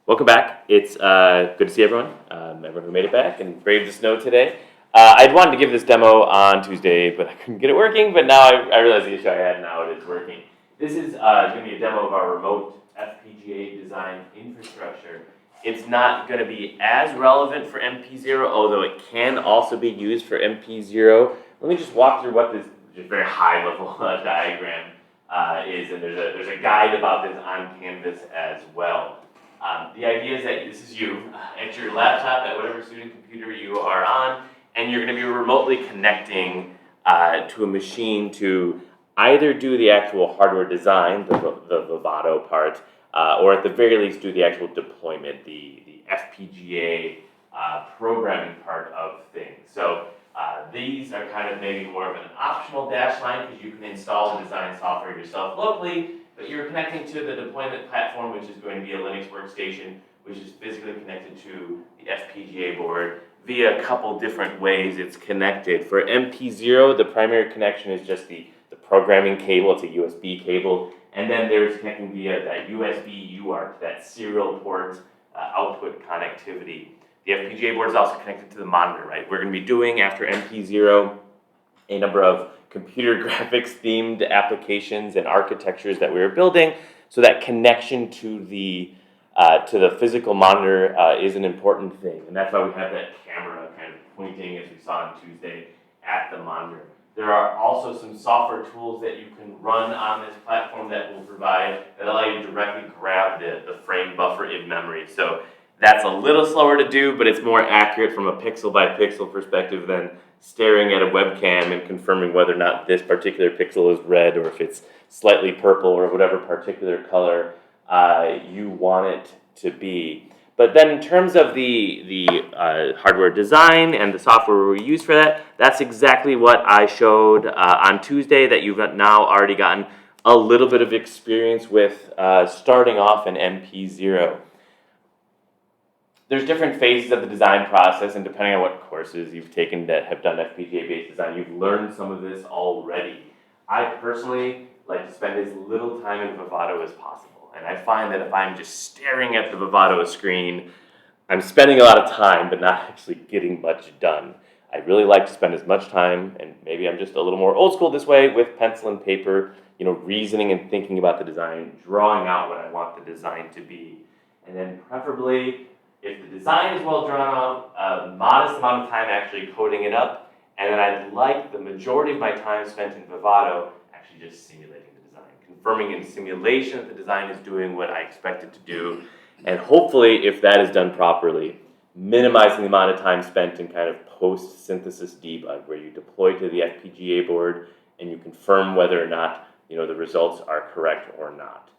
Welcome back. It's good to see everyone, everyone who made it back and braved the snow today. I'd wanted to give this demo on Tuesday, but I couldn't get it working, but now I realize the issue I had, now it is working. This is going to be a demo of our remote FPGA design infrastructure. It's not going to be as relevant for MP0, although it can also be used for MP0. Let me just walk through what this just very high level diagram is, and there's a guide about this on Canvas as well. The idea is that this is you at your laptop, at whatever student computer you are on, and you're going to be remotely connecting to a machine to either do the actual hardware design, the Vivado part, or at the very least do the actual deployment, the FPGA programming part of things. So these are kind of maybe more of an optional dash line because you can install the design software yourself locally, but you're connecting to the deployment platform, which is going to be a Linux workstation, which is physically connected to the FPGA board via a couple different ways it's connected. For MP0, the primary connection is just the programming cable. It's a USB cable. And then there's connecting via that USB UART, that serial port output connectivity. The FPGA board is also connected to the monitor, right? We're going to be doing, after MP0, a number of computer graphics themed applications and architectures that we were building, so that connection to the physical monitor is an important thing, and that's why we have that camera kind of pointing, as we saw on Tuesday, at the monitor. There are also some software tools that you can run on this platform that will provide, that allow you to directly grab the frame buffer in memory. So that's a little slower to do, but it's more accurate from a pixel by pixel perspective than staring at a webcam and confirming whether or not this particular pixel is red or if it's slightly purple or whatever particular color you want it to be. But then in terms of the hardware design and the software we use for that, that's exactly what I showed on Tuesday that you've now already gotten a little bit of experience with starting off in MP0. There's different phases of the design process, and depending on what courses you've taken that have done FPGA-based design, you've learned some of this already. I personally like to spend as little time in Vivado as possible, and I find that if I'm just staring at the Vivado screen, I'm spending a lot of time but not actually getting much done. I really like to spend as much time, and maybe I'm just a little more old school this way, with pencil and paper, reasoning and thinking about the design, drawing out what I want the design to be, and then preferably, if the design is well drawn out, a modest amount of time actually coding it up, and then I'd like the majority of my time spent in Vivado actually just simulating the design, confirming in simulation that the design is doing what I expect it to do, and hopefully, if that is done properly, minimizing the amount of time spent in kind of post-synthesis debug, where you deploy to the FPGA board and you confirm whether or not the results are correct or not.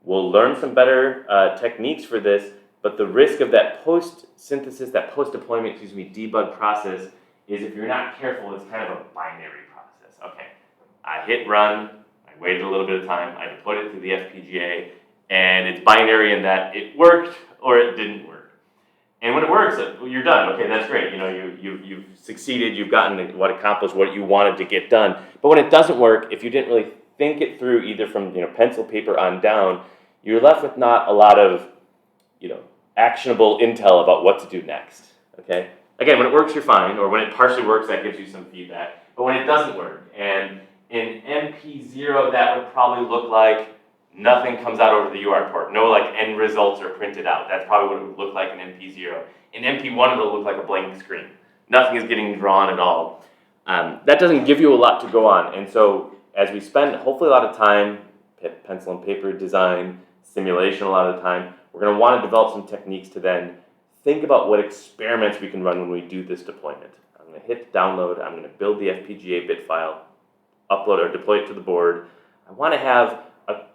We'll learn some better techniques for this. But the risk of that post-synthesis, that post-deployment, debug process is, if you're not careful, it's kind of a binary process. Okay, I hit run, I waited a little bit of time, I deployed it to the FPGA, and it's binary in that it worked or it didn't work. And when it works, you're done. Okay, that's great. You've succeeded, you've gotten accomplished what you wanted to get done. But when it doesn't work, if you didn't really think it through, either from pencil, paper on down, you're left with not a lot of actionable intel about what to do next, okay? Again, when it works, you're fine, or when it partially works, that gives you some feedback. But when it doesn't work, and in MP0, that would probably look like nothing comes out over the UART port. No end results are printed out. That's probably what it would look like in MP0. In MP1, it'll look like a blank screen. Nothing is getting drawn at all. That doesn't give you a lot to go on, and so as we spend hopefully a lot of time, pencil and paper design, simulation a lot of the time, we're going to want to develop some techniques to then think about what experiments we can run when we do this deployment. I'm going to hit download, I'm going to build the FPGA bit file, upload or deploy it to the board. I want to have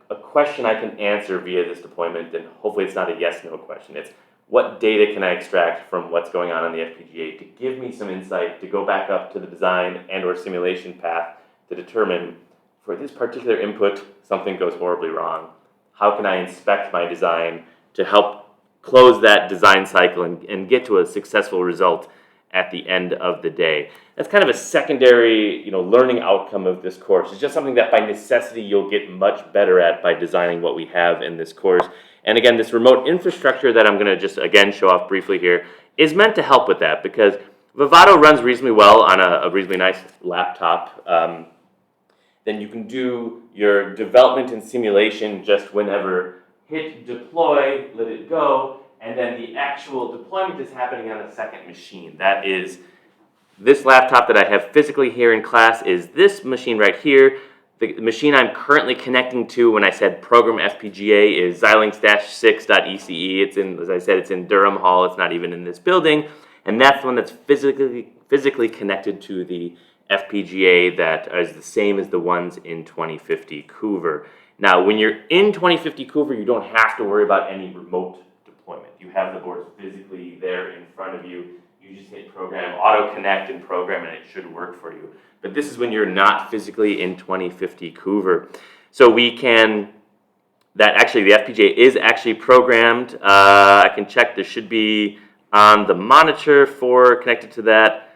a question I can answer via this deployment, and hopefully it's not a yes-no question. It's what data can I extract from what's going on the FPGA to give me some insight to go back up to the design and or simulation path to determine, for this particular input, something goes horribly wrong. How can I inspect my design to help close that design cycle and get to a successful result at the end of the day? That's kind of a secondary, learning outcome of this course. It's just something that by necessity you'll get much better at by designing what we have in this course. And again, this remote infrastructure that I'm going to just again show off briefly here is meant to help with that, because Vivado runs reasonably well on a reasonably nice laptop. Then you can do your development and simulation just whenever. Hit deploy, let it go, and then the actual deployment is happening on a second machine. That is this laptop that I have physically here in class is this machine right here. The machine I'm currently connecting to when I said program FPGA is Xilinx-6.ece. It's in, as I said, it's in Durham Hall. It's not even in this building. And that's the one that's physically connected to the FPGA that is the same as the ones in 2050 Cougar. Now, when you're in 2050 Cougar, you don't have to worry about any remote deployment. You have the boards physically there in front of you. You just hit program, auto connect and program, and it should work for you. But this is when you're not physically in 2050 Cougar. So we can, that actually the FPGA is actually programmed. I can check, there should be on the monitor for connected to that,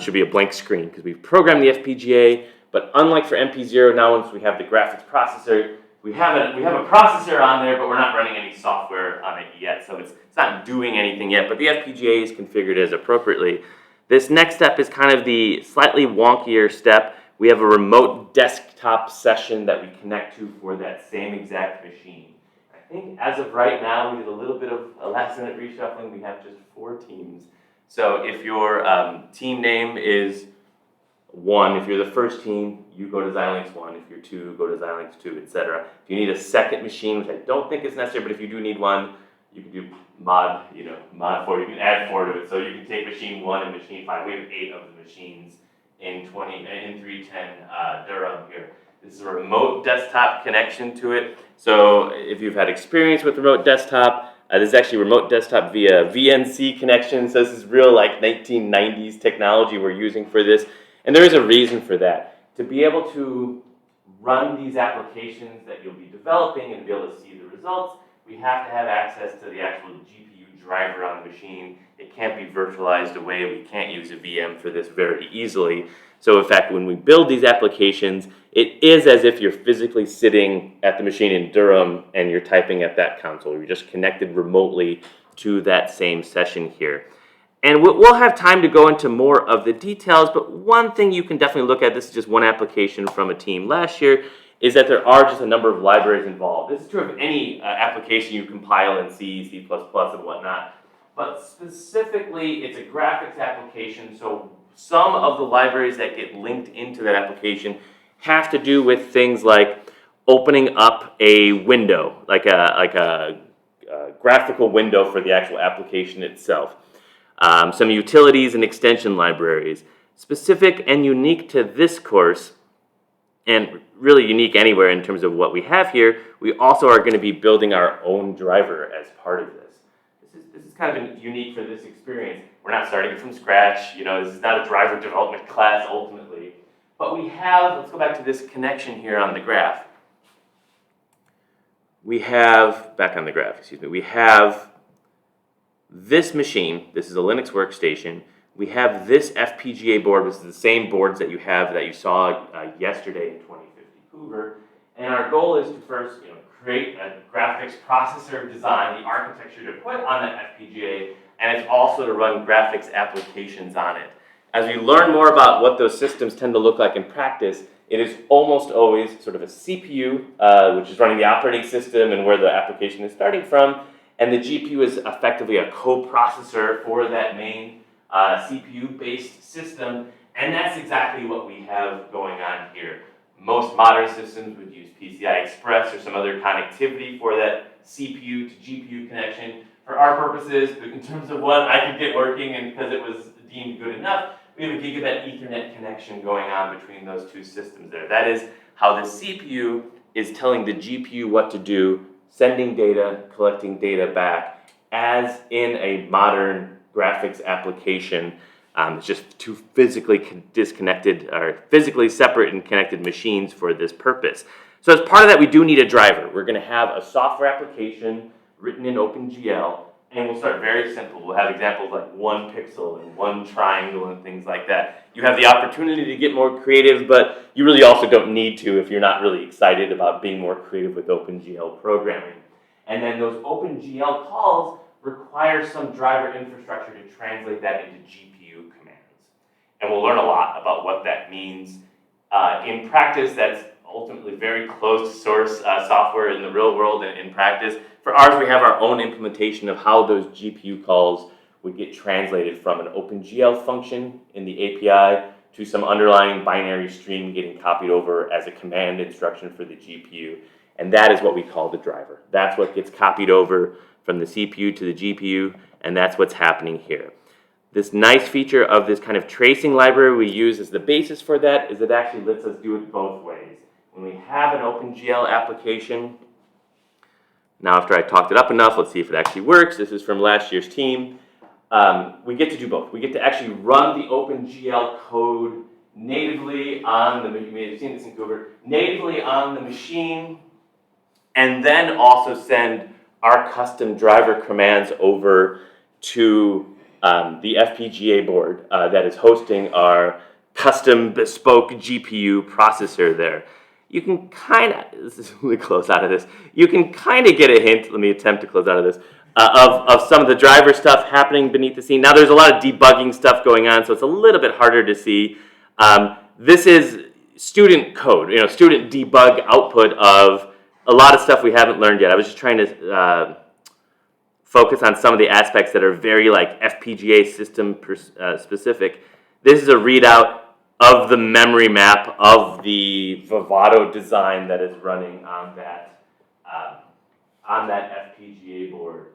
should be a blank screen because we've programmed the FPGA. But unlike for MP0, now once we have the graphics processor, we have a processor on there, but we're not running any software on it yet. So it's not doing anything yet, but the FPGA is configured as appropriately. This next step is kind of the slightly wonkier step. We have a remote desktop session that we connect to for that same exact machine. I think as of right now, we did a little bit of a last-minute reshuffling. We have just 4 teams. So if your team name is 1, if you're the first team, you go to Xilinx 1. If you're 2, go to Xilinx 2, etc. If you need a second machine, which I don't think is necessary, but if you do need one, you can do mod 4. You can add 4 to it. So you can take machine 1 and machine 5. We have 8 of the machines in 310 Durham here. This is a remote desktop connection to it. So if you've had experience with remote desktop, this is actually remote desktop via VNC connection. So this is real like 1990s technology we're using for this. And there is a reason for that. To be able to run these applications that you'll be developing and be able to see the results, we have to have access to the actual GPU driver on the machine. It can't be virtualized away. We can't use a VM for this very easily. So in fact, when we build these applications, it is as if you're physically sitting at the machine in Durham and you're typing at that console. You're just connected remotely to that same session here. And we'll have time to go into more of the details, but one thing you can definitely look at, this is just one application from a team last year, is that there are just a number of libraries involved. This is true of any application you compile in C, C++, and whatnot. But specifically, it's a graphics application, so some of the libraries that get linked into that application have to do with things like opening up a window, like a graphical window for the actual application itself. Some utilities and extension libraries. Specific and unique to this course, and really unique anywhere in terms of what we have here, we also are going to be building our own driver as part of this. This is kind of unique for this experience. We're not starting from scratch. This is not a driver development class ultimately. But we have, let's go back to this connection here on the graph. We have this machine. This is a Linux workstation. We have this FPGA board, which is the same boards that you saw yesterday in 2050 Cougar. And our goal is to first create a graphics processor design, the architecture to put on that FPGA, and it's also to run graphics applications on it. As we learn more about what those systems tend to look like in practice, it is almost always sort of a CPU, which is running the operating system and where the application is starting from, and the GPU is effectively a co-processor for that main CPU-based system, and that's exactly what we have going on here. Most modern systems would use PCI Express or some other connectivity for that CPU to GPU connection. For our purposes, in terms of what I could get working and because it was deemed good enough, we have a gigabit Ethernet connection going on between those two systems there. That is how the CPU is telling the GPU what to do, sending data, collecting data back, as in a modern graphics application. It's just two physically disconnected or physically separate and connected machines for this purpose. So as part of that, we do need a driver. We're going to have a software application written in OpenGL, and we'll start very simple. We'll have examples like 1 pixel and 1 triangle and things like that. You have the opportunity to get more creative, but you really also don't need to if you're not really excited about being more creative with OpenGL programming. And then those OpenGL calls require some driver infrastructure to translate that into GPU commands. And we'll learn a lot about what that means. In practice, that's ultimately very close to source software in the real world and in practice. For ours, we have our own implementation of how those GPU calls would get translated from an OpenGL function in the API to some underlying binary stream getting copied over as a command instruction for the GPU. And that is what we call the driver. That's what gets copied over from the CPU to the GPU, and that's what's happening here. This nice feature of this kind of tracing library we use as the basis for that is it actually lets us do it both ways. When we have an OpenGL application, now after I talked it up enough, let's see if it actually works. This is from last year's team. We get to do both. We get to actually run the OpenGL code natively on the, you may have seen this in Cooper, natively on the machine, and then also send our custom driver commands over to the FPGA board that is hosting our custom bespoke GPU processor there. You can kind of, this is really close out of this, you can kind of get a hint, let me attempt to close out of this, of some of the driver stuff happening beneath the scene. Now there's a lot of debugging stuff going on, so it's a little bit harder to see. This is student code, student debug output of a lot of stuff we haven't learned yet. I was just trying to focus on some of the aspects that are very like FPGA system specific. This is a readout of the memory map of the Vivado design that is running on that FPGA board.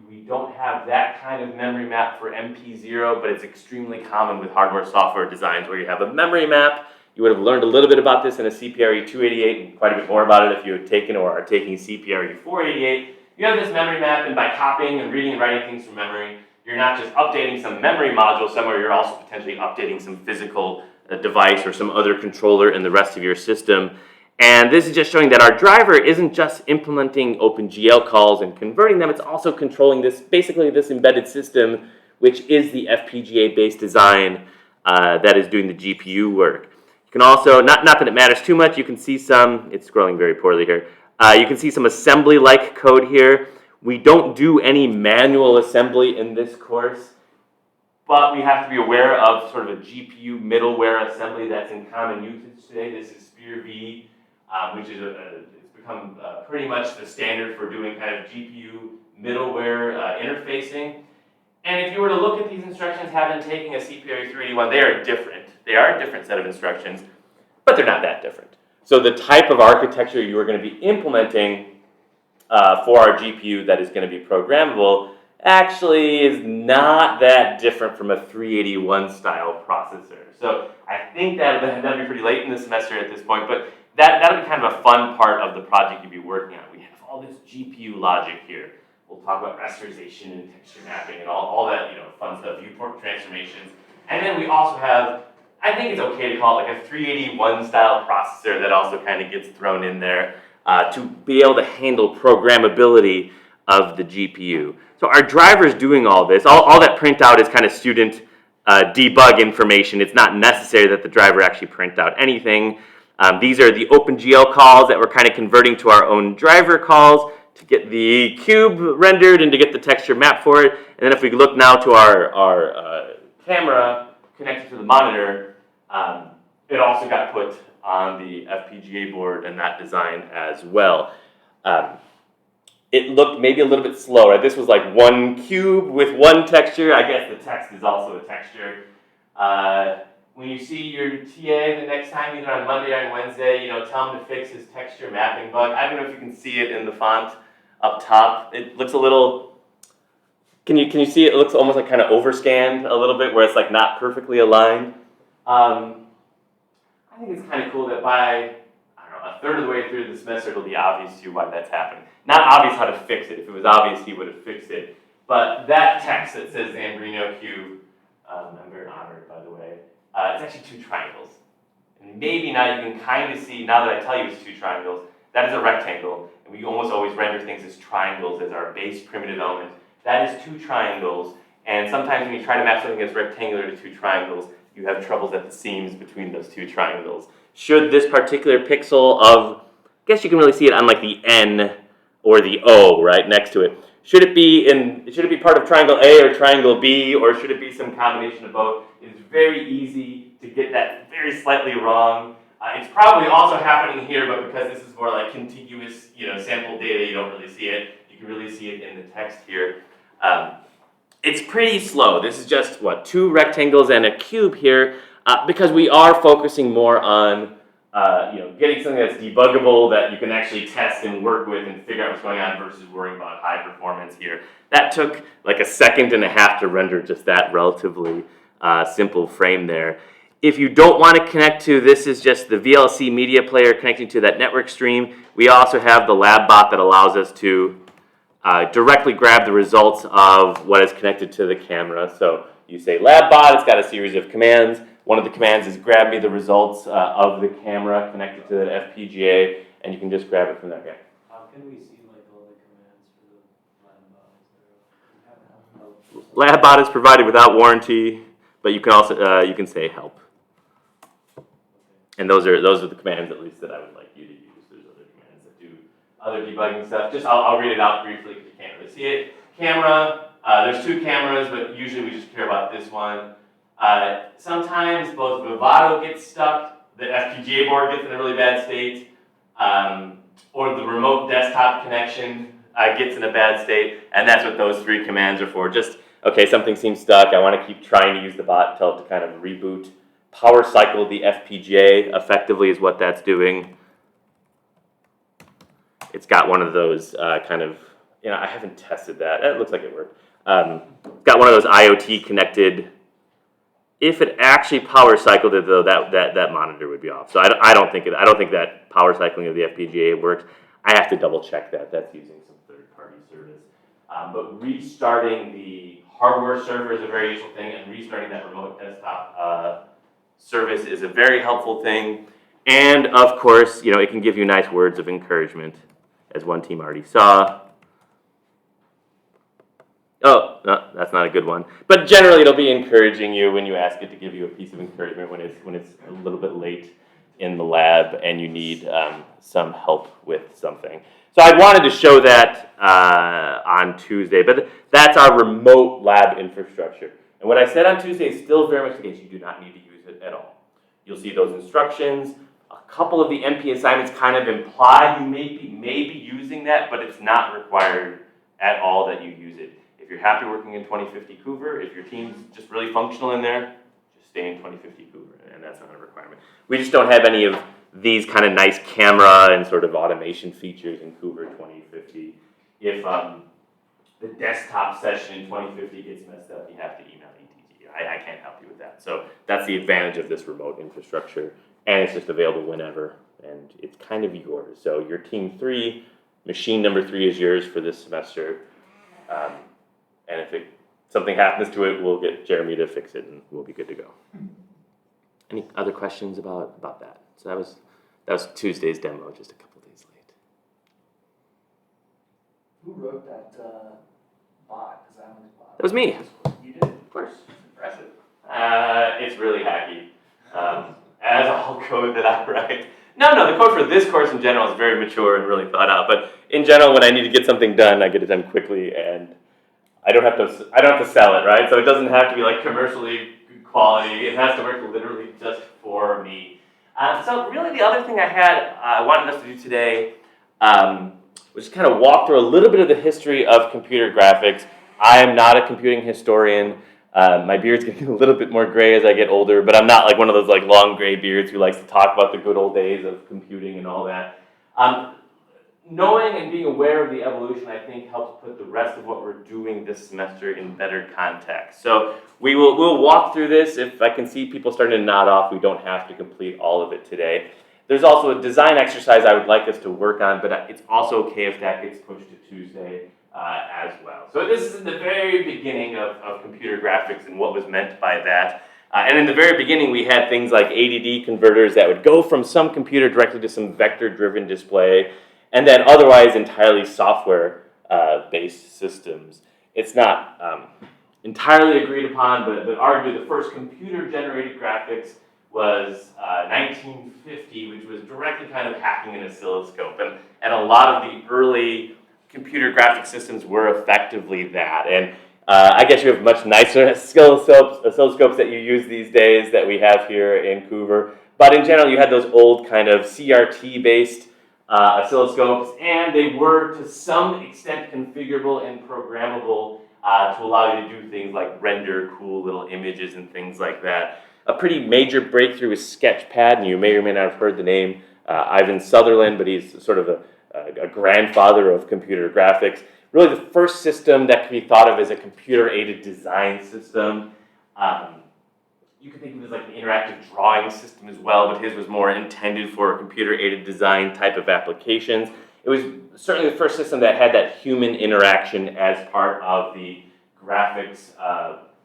We don't have that kind of memory map for MP0, but it's extremely common with hardware software designs where you have a memory map. You would have learned a little bit about this in a CPRE 288 and quite a bit more about it if you had taken or are taking CPRE 488. You have this memory map, and by copying and reading and writing things from memory, you're not just updating some memory module somewhere, you're also potentially updating some physical device or some other controller in the rest of your system. And this is just showing that our driver isn't just implementing OpenGL calls and converting them, it's also controlling this, basically this embedded system, which is the FPGA-based design that is doing the GPU work. You can also, not that it matters too much, you can see some, it's scrolling very poorly here, you can see some assembly-like code here. We don't do any manual assembly in this course, but we have to be aware of sort of a GPU middleware assembly that's in common usage today. This is SPIR-V, which is it's become pretty much the standard for doing kind of GPU middleware interfacing. And if you were to look at these instructions, having taken a CPRE 381, they are different. They are a different set of instructions, but they're not that different. So the type of architecture you are going to be implementing for our GPU that is going to be programmable actually is not that different from a 381 style processor. So I think that'll be pretty late in the semester at this point, but that'll be kind of a fun part of the project you'll be working on. We have all this GPU logic here. We'll talk about rasterization and texture mapping and all that fun stuff, viewport transformations. And then we also have, I think it's okay to call it like a 381 style processor that also kind of gets thrown in there to be able to handle programmability of the GPU. So our driver is doing all this. All that printout is kind of student debug information. It's not necessary that the driver actually print out anything. These are the OpenGL calls that we're kind of converting to our own driver calls to get the cube rendered and to get the texture map for it. And then if we look now to our camera connected to the monitor, it also got put on the FPGA board and that design as well. It looked maybe a little bit slower. This was like one cube with one texture. I guess the text is also a texture. When you see your TA the next time, either on Monday or on Wednesday, tell him to fix his texture mapping bug. I don't know if you can see it in the font up top. It looks a little, can you see it? It looks almost like kind of overscanned a little bit where it's like not perfectly aligned. I think it's kind of cool that by, a third of the way through the semester, it'll be obvious to you why that's happening. Not obvious how to fix it. If it was obvious, he would have fixed it. But that text that says Zambrino Cube, I'm very honored, by the way, it's actually two triangles. And maybe now you can kind of see, now that I tell you it's two triangles, that is a rectangle. And we almost always render things as triangles as our base primitive element. That is two triangles. And sometimes when you try to map something that's rectangular to two triangles, you have troubles at the seams between those two triangles. Should this particular pixel of, I guess you can really see it on like the N or the O right next to it. Should it be part of triangle A or triangle B, or should it be some combination of both? It's very easy to get that very slightly wrong. It's probably also happening here, but because this is more like contiguous, sample data, you don't really see it. You can really see it in the text here. It's pretty slow. This is just, 2 rectangles and a cube here, because we are focusing more on, getting something that's debuggable, that you can actually test and work with and figure out what's going on versus worrying about high performance here. That took like a second and a half to render just that relatively simple frame there. If you don't want to connect to, this is just the VLC media player connecting to that network stream. We also have the lab bot that allows us to directly grab the results of what is connected to the camera. So you say lab bot, it's got a series of commands. One of the commands is grab me the results of the camera connected to the FPGA, and you can just grab it from there. Yeah. How can we see like all the commands for the lab bot? Lab bot is provided without warranty, but you can also you can say help. And those are the commands, at least, that I would like you to use. There's other commands that do other debugging stuff. Just I'll read it out briefly because you can't really see it. Camera. There's 2 cameras, but usually we just care about this one. Sometimes both Vivado gets stuck, the FPGA board gets in a really bad state, or the remote desktop connection gets in a bad state, and that's what those 3 commands are for. Just, okay, something seems stuck. I want to keep trying to use the bot, tell it to kind of reboot. Power cycle the FPGA effectively is what that's doing. It's got one of those kind of, I haven't tested that. It looks like it worked. Got one of those IoT connected. If it actually power cycled it, though, that monitor would be off. So I don't think that power cycling of the FPGA works. I have to double check that. That's using some third-party service. But restarting the hardware server is a very useful thing, and restarting that remote desktop service is a very helpful thing. And of course, it can give you nice words of encouragement, as one team already saw. Oh, no, that's not a good one. But generally, it'll be encouraging you when you ask it to give you a piece of encouragement when it's a little bit late in the lab and you need some help with something. So I wanted to show that on Tuesday, but that's our remote lab infrastructure. And what I said on Tuesday is still very much the case. You do not need to use it at all. You'll see those instructions. A couple of the MP assignments kind of imply you may be using that, but it's not required at all that you use it. If you're happy working in 2050 Cougar, if your team's just really functional in there, just stay in 2050 Cougar, and that's not a requirement. We just don't have any of these kind of nice camera and sort of automation features in Cougar 2050. If the desktop session in 2050 gets messed up, you have to email ETG. I can't help you with that. So that's the advantage of this remote infrastructure, and it's just available whenever, and it's kind of yours. So your team 3, machine number 3 is yours for this semester. And if something happens to it, we'll get Jeremy to fix it, and we'll be good to go. Any other questions about that? So that was Tuesday's demo, just a couple days late. Who wrote that bot? Bot? That was me. You did? Of course. Impressive. It's really hacky. As all code that I write. No, the code for this course in general is very mature and really thought out. But in general, when I need to get something done, I get it done quickly, and I don't have to sell it, right? So it doesn't have to be like commercially good quality. It has to work literally just for me. So really, the other thing I wanted us to do today was kind of walk through a little bit of the history of computer graphics. I am not a computing historian. My beard's getting a little bit more gray as I get older, but I'm not like one of those like long gray beards who likes to talk about the good old days of computing and all that. Knowing and being aware of the evolution, I think, helps put the rest of what we're doing this semester in better context. So we'll walk through this. If I can see people starting to nod off, we don't have to complete all of it today. There's also a design exercise I would like us to work on, but it's also okay if that gets pushed to Tuesday as well. So this is the very beginning of computer graphics and what was meant by that. And in the very beginning, we had things like ADD converters that would go from some computer directly to some vector-driven display, and then otherwise entirely software-based systems. It's not entirely agreed upon, but arguably the first computer-generated graphics was 1950, which was directly kind of hacking an oscilloscope. And a lot of the early computer graphic systems were effectively that. And I guess you have much nicer oscilloscopes that you use these days that we have here in Cougar. But in general, you had those old kind of CRT-based oscilloscopes, and they were to some extent configurable and programmable to allow you to do things like render cool little images and things like that. A pretty major breakthrough is Sketchpad, and you may or may not have heard the name Ivan Sutherland, but he's sort of a grandfather of computer graphics. Really the first system that can be thought of as a computer-aided design system. You could think of it as like an interactive drawing system as well, but his was more intended for computer-aided design type of applications. It was certainly the first system that had that human interaction as part of the graphics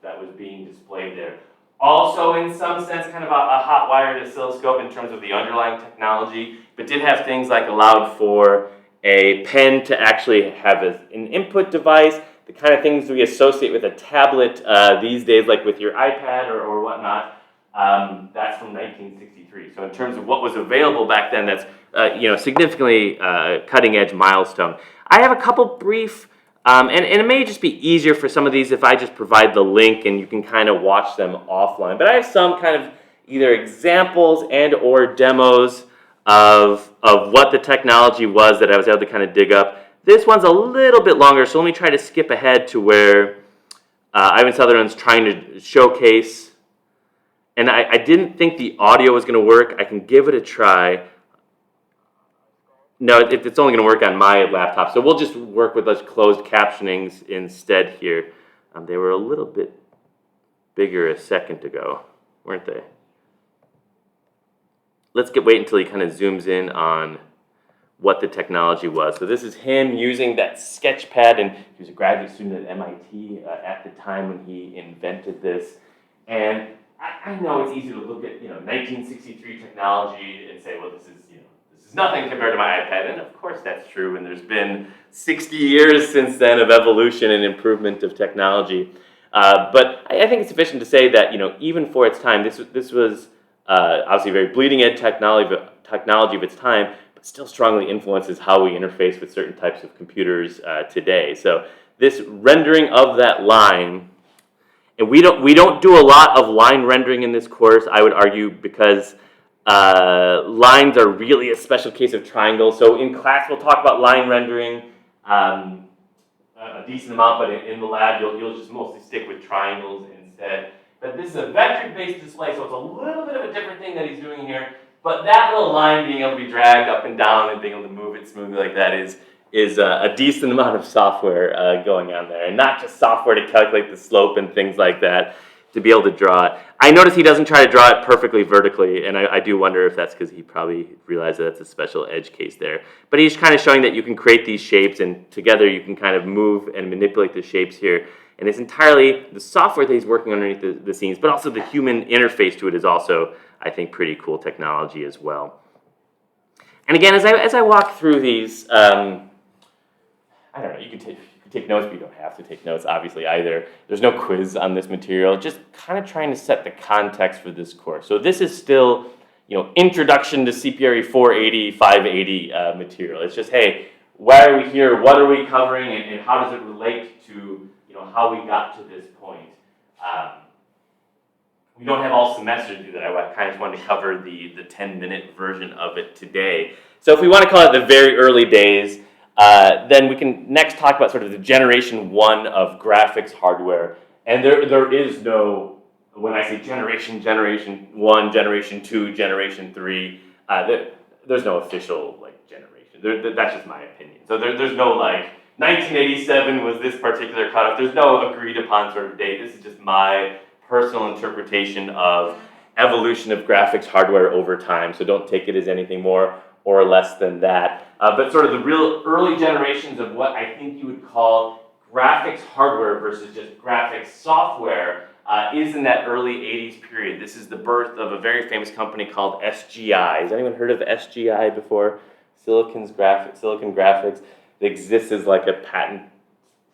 that was being displayed there. Also, in some sense, kind of a hot-wired oscilloscope in terms of the underlying technology, but did have things like allowed for a pen to actually have an input device, the kind of things we associate with a tablet these days, like with your iPad or whatnot. That's from 1963. So in terms of what was available back then, that's significantly cutting-edge milestone. I have a couple brief, and it may just be easier for some of these if I just provide the link and you can kind of watch them offline. But I have some kind of either examples and or demos of what the technology was that I was able to kind of dig up. This one's a little bit longer, so let me try to skip ahead to where Ivan Sutherland's trying to showcase. And I didn't think the audio was going to work. I can give it a try. No, it's only going to work on my laptop, so we'll just work with those closed captionings instead here. They were a little bit bigger a second ago, weren't they? Let's wait until he kind of zooms in on what the technology was. So this is him using that Sketchpad, and he was a graduate student at MIT at the time when he invented this. And I know it's easy to look at 1963 technology and say, well, this is nothing compared to my iPad, and of course that's true. And there's been 60 years since then of evolution and improvement of technology. But I think it's sufficient to say that even for its time, this was obviously very bleeding edge technology of its time, but still strongly influences how we interface with certain types of computers today. So this rendering of that line, and we don't do a lot of line rendering in this course, I would argue, because lines are really a special case of triangles. So in class we'll talk about line rendering a decent amount, but in the lab you'll just mostly stick with triangles instead. But this is a vector-based display, so it's a little bit of a different thing that he's doing here. But that little line being able to be dragged up and down and being able to move it smoothly like that is a decent amount of software going on there. And not just software to calculate the slope and things like that, to be able to draw it. I notice he doesn't try to draw it perfectly vertically, and I do wonder if that's because he probably realized that that's a special edge case there. But he's kind of showing that you can create these shapes, and together you can kind of move and manipulate the shapes here. And it's entirely the software that he's working underneath the scenes, but also the human interface to it is also, I think, pretty cool technology as well. And again, as I walk through these, I don't know, you can take notes, but you don't have to take notes, obviously, either. There's no quiz on this material, just kind of trying to set the context for this course. So this is still, introduction to CPRE 480, 580 material. It's just, hey, why are we here? What are we covering? And how does it relate to how we got to this point? We don't have all semester to do that. I kind of just wanted to cover the 10-minute version of it today. So if we want to call it the very early days, then we can next talk about sort of the generation 1 of graphics hardware. And there is no, when I say generation 1, generation 2, generation 3, there's no official generation. That's just my opinion. So there's no 1987 was this particular cutoff. There's no agreed upon sort of date. This is just my personal interpretation of evolution of graphics hardware over time. So don't take it as anything more or less than that. But sort of the real early generations of what I think you would call graphics hardware versus just graphics software is in that early 80s period. This is the birth of a very famous company called SGI. Has anyone heard of SGI before? Silicon Graphics. It exists as like a patent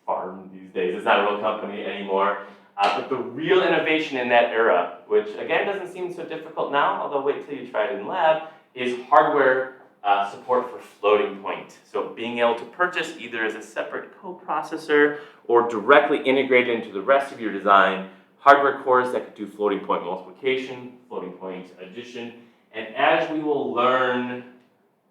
farm these days. It's not a real company anymore. But the real innovation in that era, which again doesn't seem so difficult now, although wait till you try it in lab, is hardware support for floating point. So being able to purchase either as a separate coprocessor or directly integrated into the rest of your design, hardware cores that could do floating point multiplication, floating point addition, and as we will learn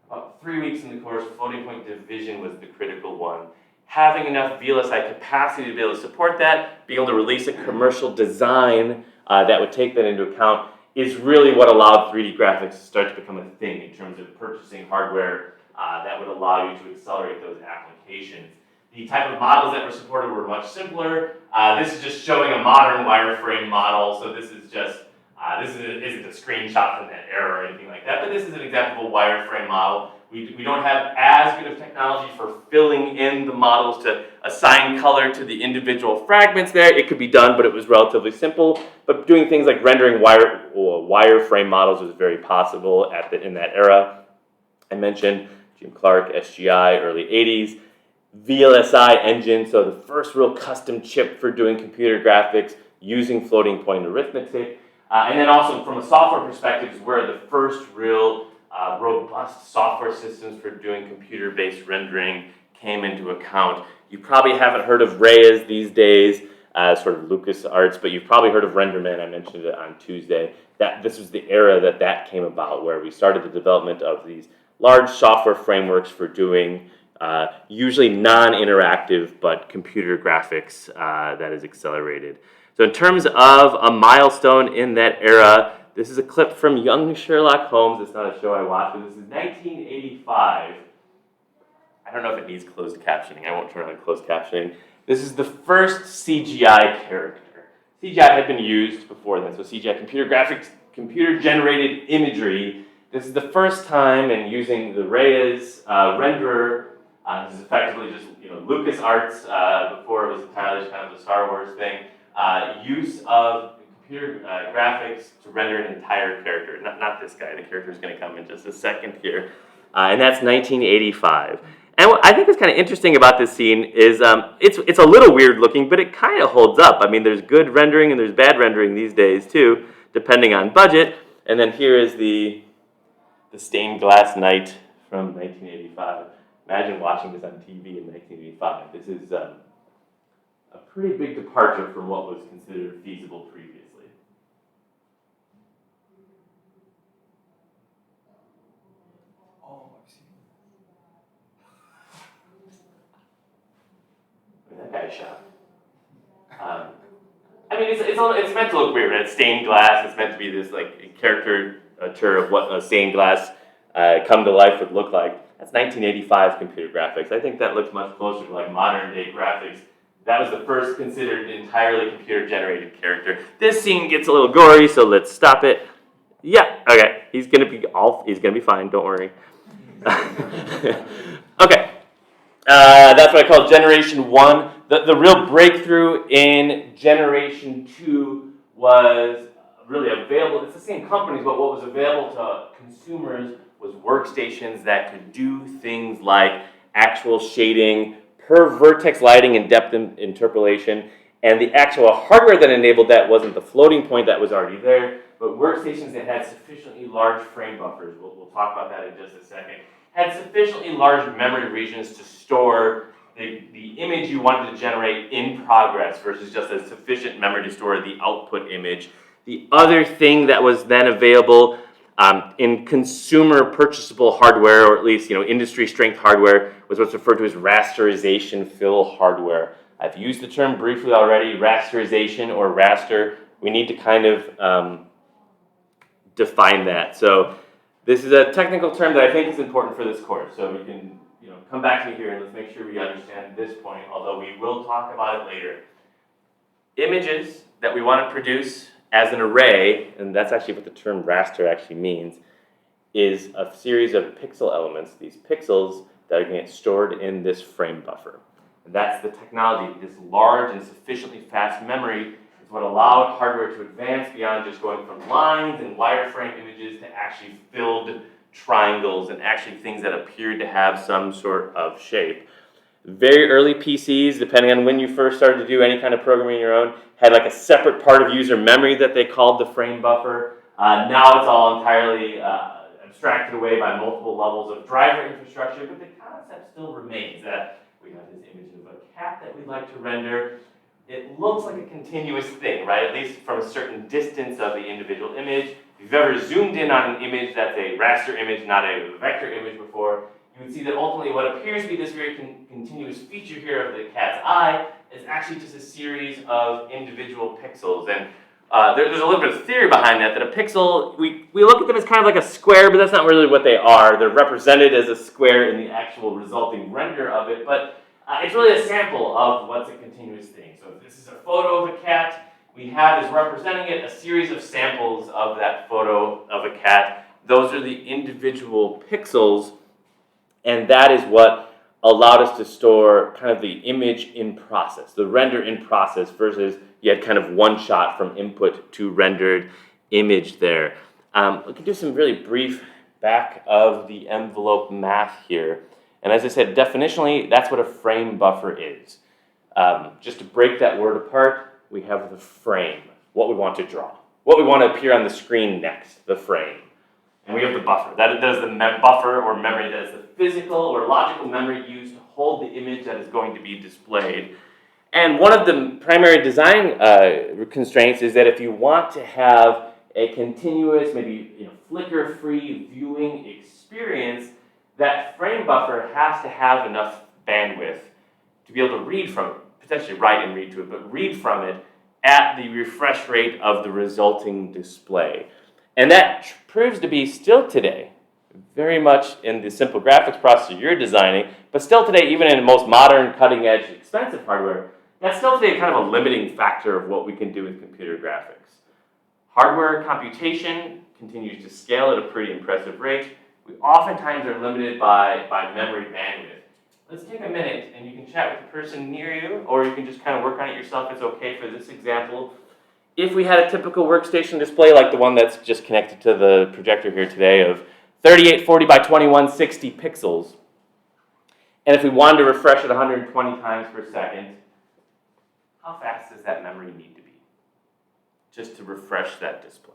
about 3 weeks in the course, floating point division was the critical one. Having enough VLSI capacity to be able to support that, being able to release a commercial design that would take that into account is really what allowed 3D graphics to start to become a thing in terms of purchasing hardware that would allow you to accelerate those applications. The type of models that were supported were much simpler. This is just showing a modern wireframe model, so this is just this isn't a screenshot from that era or anything like that, but this is an example of a wireframe model. We don't have as good of technology for filling in the models to assign color to the individual fragments there. It could be done, but it was relatively simple. But doing things like rendering wireframe models was very possible in that era. I mentioned Jim Clark, SGI, early 80s. VLSI engine, so the first real custom chip for doing computer graphics using floating point arithmetic. And then also from a software perspective is where the first real robust software systems for doing computer-based rendering came into account. You probably haven't heard of Reyes these days, sort of LucasArts, but you've probably heard of RenderMan. I mentioned it on Tuesday. This was the era that came about, where we started the development of these large software frameworks for doing usually non-interactive but computer graphics that is accelerated. So in terms of a milestone in that era, this is a clip from Young Sherlock Holmes. It's not a show I watched, but this is 1985. I don't know if it needs closed captioning. I won't turn on closed captioning. This is the first CGI character. CGI had been used before then, so CGI, computer graphics, computer-generated imagery. This is the first time in using the Reyes renderer. This is effectively just LucasArts before it was entirely just kind of the Star Wars thing. Use of computer graphics to render an entire character. Not this guy. The character is going to come in just a second here. And that's 1985. And what I think is kind of interesting about this scene is it's a little weird looking, but it kind of holds up. I mean, there's good rendering and there's bad rendering these days too, depending on budget. And then here is the stained glass knight from 1985. Imagine watching this on TV in 1985. This is a pretty big departure from what was considered feasible previously. Oh, I've seen That guy's sharp. I mean, it's meant to look weird. It's stained glass. It's meant to be this like caricature of what a stained glass come to life would look like. That's 1985 computer graphics. I think that looks much closer to like modern day graphics. That was the first considered entirely computer generated character. This scene gets a little gory, so let's stop it. Yeah, okay. He's gonna be fine. Don't worry. Okay. That's what I call Generation 1. The real breakthrough in Generation 2 was really available. It's the same companies, but what was available to consumers was workstations that could do things like actual shading, per vertex lighting and depth interpolation, and the actual hardware that enabled that wasn't the floating point that was already there, but workstations that had sufficiently large frame buffers. We'll talk about that in just a second. Had sufficiently large memory regions to store the image you wanted to generate in progress versus just a sufficient memory to store the output image. The other thing that was then available in consumer purchasable hardware, or at least industry strength hardware, was what's referred to as rasterization fill hardware. I've used the term briefly already, rasterization or raster. We need to kind of define that. So this is a technical term that I think is important for this course. So we can come back to me here and let's make sure we understand this point, although we will talk about it later. Images that we want to produce as an array, and that's actually what the term raster actually means, is a series of pixel elements, these pixels that are going to get stored in this frame buffer. And that's the technology. This large and sufficiently fast memory is what allowed hardware to advance beyond just going from lines and wireframe images to actually filled triangles and actually things that appeared to have some sort of shape. Very early PCs, depending on when you first started to do any kind of programming on your own, had like a separate part of user memory that they called the frame buffer. Now it's all entirely abstracted away by multiple levels of driver infrastructure, but the concept still remains that we have this image of a cat that we'd like to render. It looks like a continuous thing, right? At least from a certain distance of the individual image. If you've ever zoomed in on an image that's a raster image, not a vector image before, you would see that ultimately what appears to be this very continuous feature here of the cat's eye is actually just a series of individual pixels. And there's a little bit of theory behind that a pixel, we look at them as kind of like a square, but that's not really what they are. They're represented as a square in the actual resulting render of it, but it's really a sample of what's a continuous thing. So if this is a photo of a cat, we have as representing it a series of samples of that photo of a cat. Those are the individual pixels, and that is what allowed us to store kind of the image in process, the render in process, versus you had kind of one shot from input to rendered image there. We can do some really brief back of the envelope math here. And as I said, definitionally, that's what a frame buffer is. Just to break that word apart, we have the frame, what we want to draw, what we want to appear on the screen next, the frame. And we have the buffer. That is the buffer or memory, that is the physical or logical memory used to hold the image that is going to be displayed. And one of the primary design constraints is that if you want to have a continuous, maybe flicker-free viewing experience, that frame buffer has to have enough bandwidth to be able to read from it, potentially write and read to it, but read from it at the refresh rate of the resulting display. And that proves to be still today, very much in the simple graphics processor you're designing, but still today, even in the most modern, cutting-edge, expensive hardware, that's still today kind of a limiting factor of what we can do with computer graphics. Hardware computation continues to scale at a pretty impressive rate. We oftentimes are limited by memory bandwidth. Let's take a minute and you can chat with the person near you, or you can just kind of work on it yourself. It's okay for this example. If we had a typical workstation display like the one that's just connected to the projector here today of 3840 by 2160 pixels, and if we wanted to refresh it 120 times per second, how fast does that memory need to be just to refresh that display?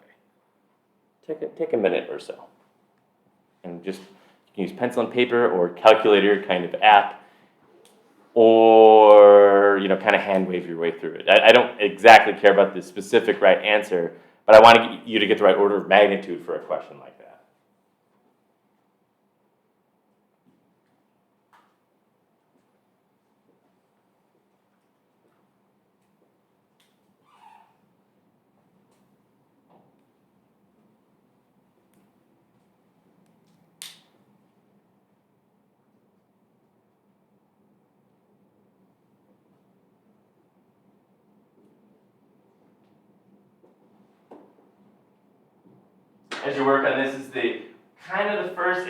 Take a minute or so. And just, you can use pencil and paper or calculator kind of app, or kind of hand wave your way through it. I don't exactly care about the specific right answer, but I want you to get the right order of magnitude for a question like that. As you work on this, is the kind of the first,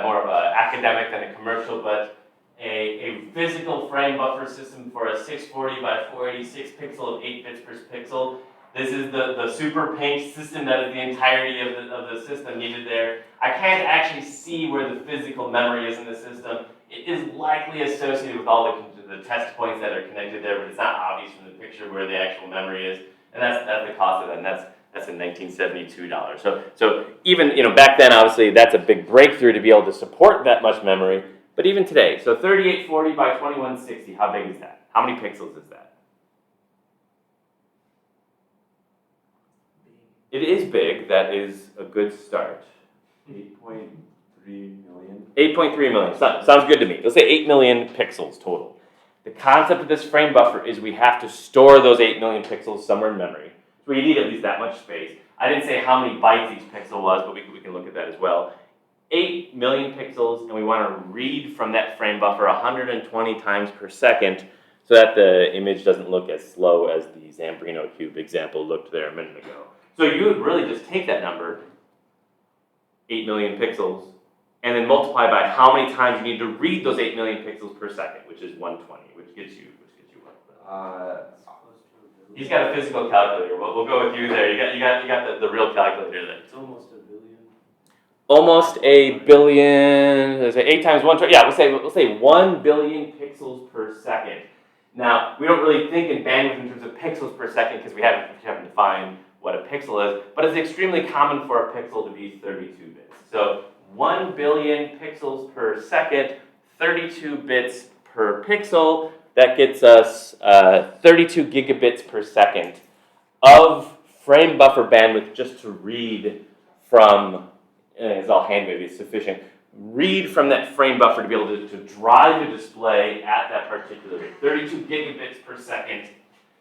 more of an academic than a commercial, but a physical frame buffer system for a 640 by 486 pixel of 8 bits per pixel. This is the super paint system that is the entirety of the system needed there. I can't actually see where the physical memory is in the system. It is likely associated with all the test points that are connected there, but it's not obvious from the picture where the actual memory is. And that's the cost of that, and that's in $1972. So even back then, obviously, that's a big breakthrough to be able to support that much memory. But even today, so 3840 by 2160, how big is that? How many pixels is that? It is big. That is a good start. 8.3 million. 8.3 million. Sounds good to me. Let's say 8 million pixels total. The concept of this frame buffer is we have to store those 8 million pixels somewhere in memory. So you need at least that much space. I didn't say how many bytes each pixel was, but we can look at that as well. 8 million pixels, and we want to read from that frame buffer 120 times per second so that the image doesn't look as slow as the Zambrino cube example looked there a minute ago. So you would really just take that number, 8 million pixels, and then multiply by how many times you need to read those 8 million pixels per second, which is 120, which gets you what? He's got a physical calculator. We'll go with you there. You got the real calculator there. It's almost a billion. Almost a billion. Let's say 8 times 120. Yeah, we'll say 1 billion pixels per second. Now we don't really think in bandwidth in terms of pixels per second because we haven't defined what a pixel is. But it's extremely common for a pixel to be 32 bits. So 1 billion pixels per second, 32 bits per pixel. That gets us 32 gigabits per second of frame buffer bandwidth just to read from, it's all hand wavy, it's sufficient, read from that frame buffer to be able to drive a display at that particular rate. 32 gigabits per second.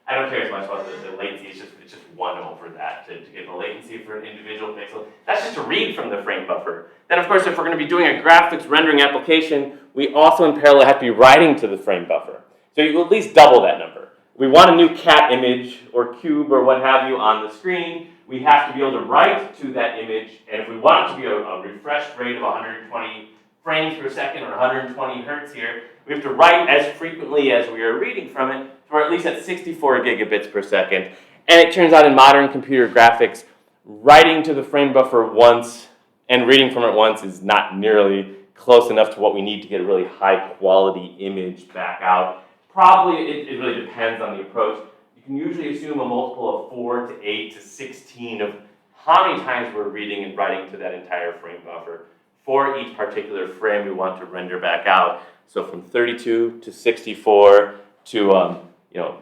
I don't care as much about the latency, it's just 1 over that to get the latency for an individual pixel. That's just to read from the frame buffer. Then of course, if we're going to be doing a graphics rendering application, we also in parallel have to be writing to the frame buffer. So you at least double that number. We want a new cat image or cube or what have you on the screen. We have to be able to write to that image, and if we want it to be a refresh rate of 120 frames per second or 120 hertz here, we have to write as frequently as we are reading from it, so we're at least at 64 gigabits per second. And it turns out in modern computer graphics, writing to the frame buffer once and reading from it once is not nearly close enough to what we need to get a really high quality image back out. Probably, it really depends on the approach. You can usually assume a multiple of 4 to 8 to 16 of how many times we're reading and writing to that entire frame buffer for each particular frame we want to render back out. So from 32 to 64 to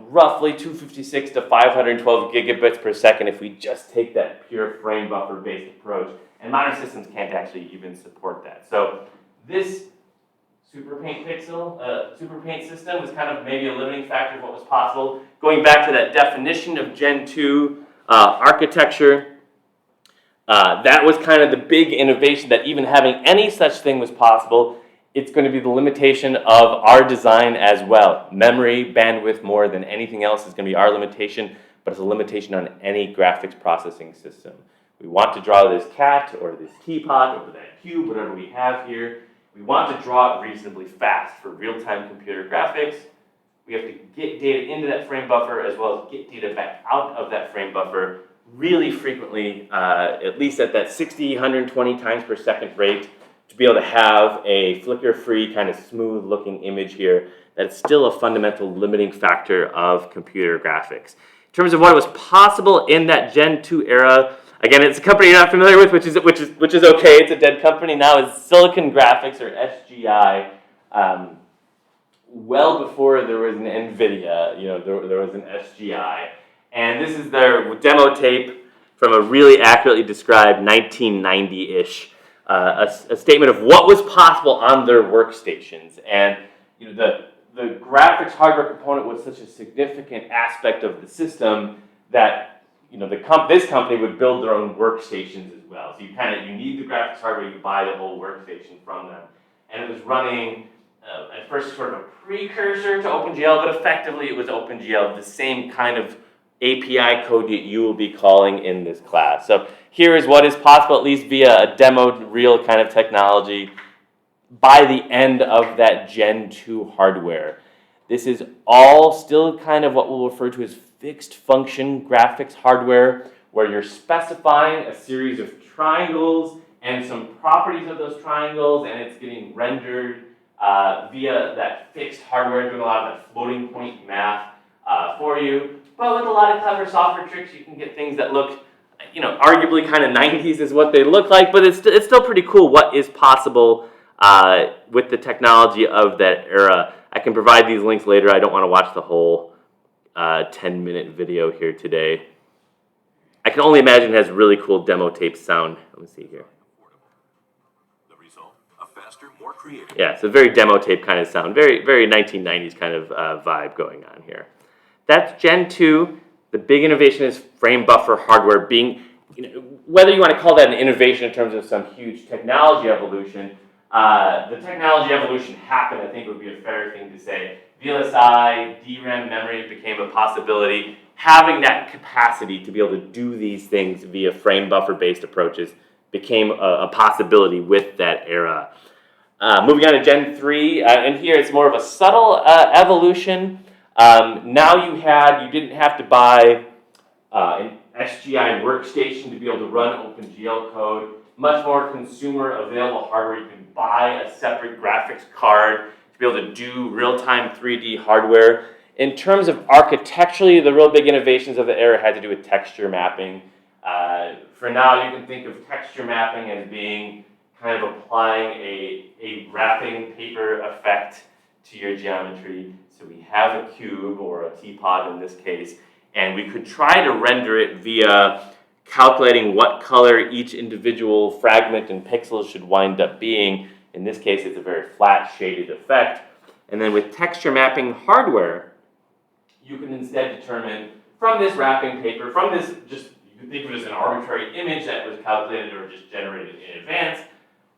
roughly 256 to 512 gigabits per second if we just take that pure frame buffer based approach. And modern systems can't actually even support that. So this Super Paint system was kind of maybe a limiting factor of what was possible. Going back to that definition of Gen 2 architecture, that was kind of the big innovation that even having any such thing was possible. It's going to be the limitation of our design as well. Memory, bandwidth, more than anything else is going to be our limitation, but it's a limitation on any graphics processing system. We want to draw this cat or this teapot or that cube, whatever we have here. We want to draw it reasonably fast for real-time computer graphics. We have to get data into that frame buffer as well as get data back out of that frame buffer really frequently, at least at that 60, 120 times per second rate, to be able to have a flicker-free kind of smooth-looking image here. That's still a fundamental limiting factor of computer graphics. In terms of what was possible in that Gen 2 era, again, it's a company you're not familiar with, which is okay. It's a dead company now. It's Silicon Graphics, or SGI. Well before there was an NVIDIA, there was an SGI. And this is their demo tape from a really accurately described 1990-ish, a statement of what was possible on their workstations. And the graphics hardware component was such a significant aspect of the system that this company would build their own workstations as well. So you need the graphics hardware, you buy the whole workstation from them. And it was running at first sort of a precursor to OpenGL, but effectively it was OpenGL, the same kind of API code that you will be calling in this class. So here is what is possible, at least via a demoed real kind of technology, by the end of that Gen 2 hardware. This is all still kind of what we'll refer to as fixed function graphics hardware, where you're specifying a series of triangles and some properties of those triangles, and it's getting rendered via that fixed hardware, doing a lot of that floating point math for you. But with a lot of clever software tricks, you can get things that look, arguably kind of 90s is what they look like, but it's still pretty cool what is possible with the technology of that era. I can provide these links later. I don't want to watch the whole 10-minute video here today. I can only imagine it has really cool demo tape sound. Let me see here. The result, a faster, more creative. Yeah, it's a very demo tape kind of sound. Very, very 1990s kind of vibe going on here. That's Gen 2. The big innovation is frame buffer hardware being, whether you want to call that an innovation in terms of some huge technology evolution, the technology evolution happened, I think would be a fair thing to say. VLSI, DRAM memory became a possibility. Having that capacity to be able to do these things via frame buffer-based approaches became a possibility with that era. Moving on to Gen 3, and here it's more of a subtle evolution. Now you didn't have to buy an SGI workstation to be able to run OpenGL code. Much more consumer available hardware. You can buy a separate graphics card to be able to do real-time 3D hardware. In terms of architecturally, the real big innovations of the era had to do with texture mapping. For now, you can think of texture mapping as being kind of applying a wrapping paper effect to your geometry. So we have a cube, or a teapot in this case, and we could try to render it via calculating what color each individual fragment and pixel should wind up being. In this case, it's a very flat shaded effect. And then with texture mapping hardware, you can instead determine from this wrapping paper, from this, just you can think of it as an arbitrary image that was calculated or just generated in advance,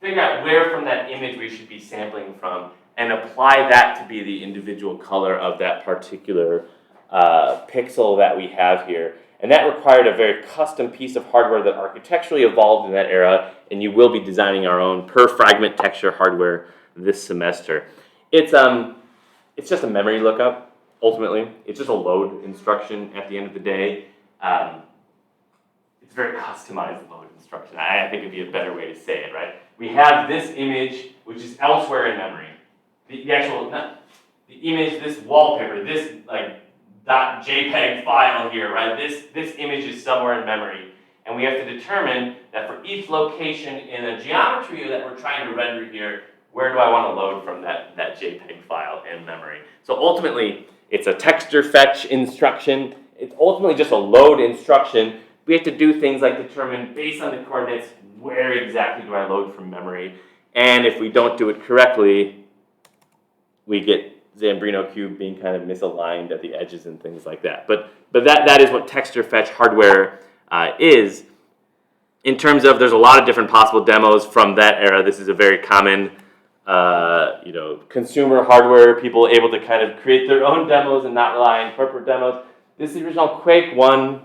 figure out where from that image we should be sampling from, and apply that to be the individual color of that particular pixel that we have here. And that required a very custom piece of hardware that architecturally evolved in that era, and you will be designing our own per fragment texture hardware this semester. It's just a memory lookup, ultimately. It's just a load instruction at the end of the day. It's a very customized load instruction. I think it'd be a better way to say it, right? We have this image, which is elsewhere in memory. The image, this wallpaper, this like .jpeg file here, right? This image is somewhere in memory, and we have to determine that for each location in a geometry that we're trying to render here, where do I want to load from that JPEG file in memory? So ultimately, it's a texture fetch instruction. It's ultimately just a load instruction. We have to do things like determine, based on the coordinates, where exactly do I load from memory, and if we don't do it correctly, we get Zambrino cube being kind of misaligned at the edges and things like that. But that is what texture fetch hardware is. In terms of, there's a lot of different possible demos from that era. This is a very common, consumer hardware, people able to kind of create their own demos and not rely on corporate demos. This is the original Quake 1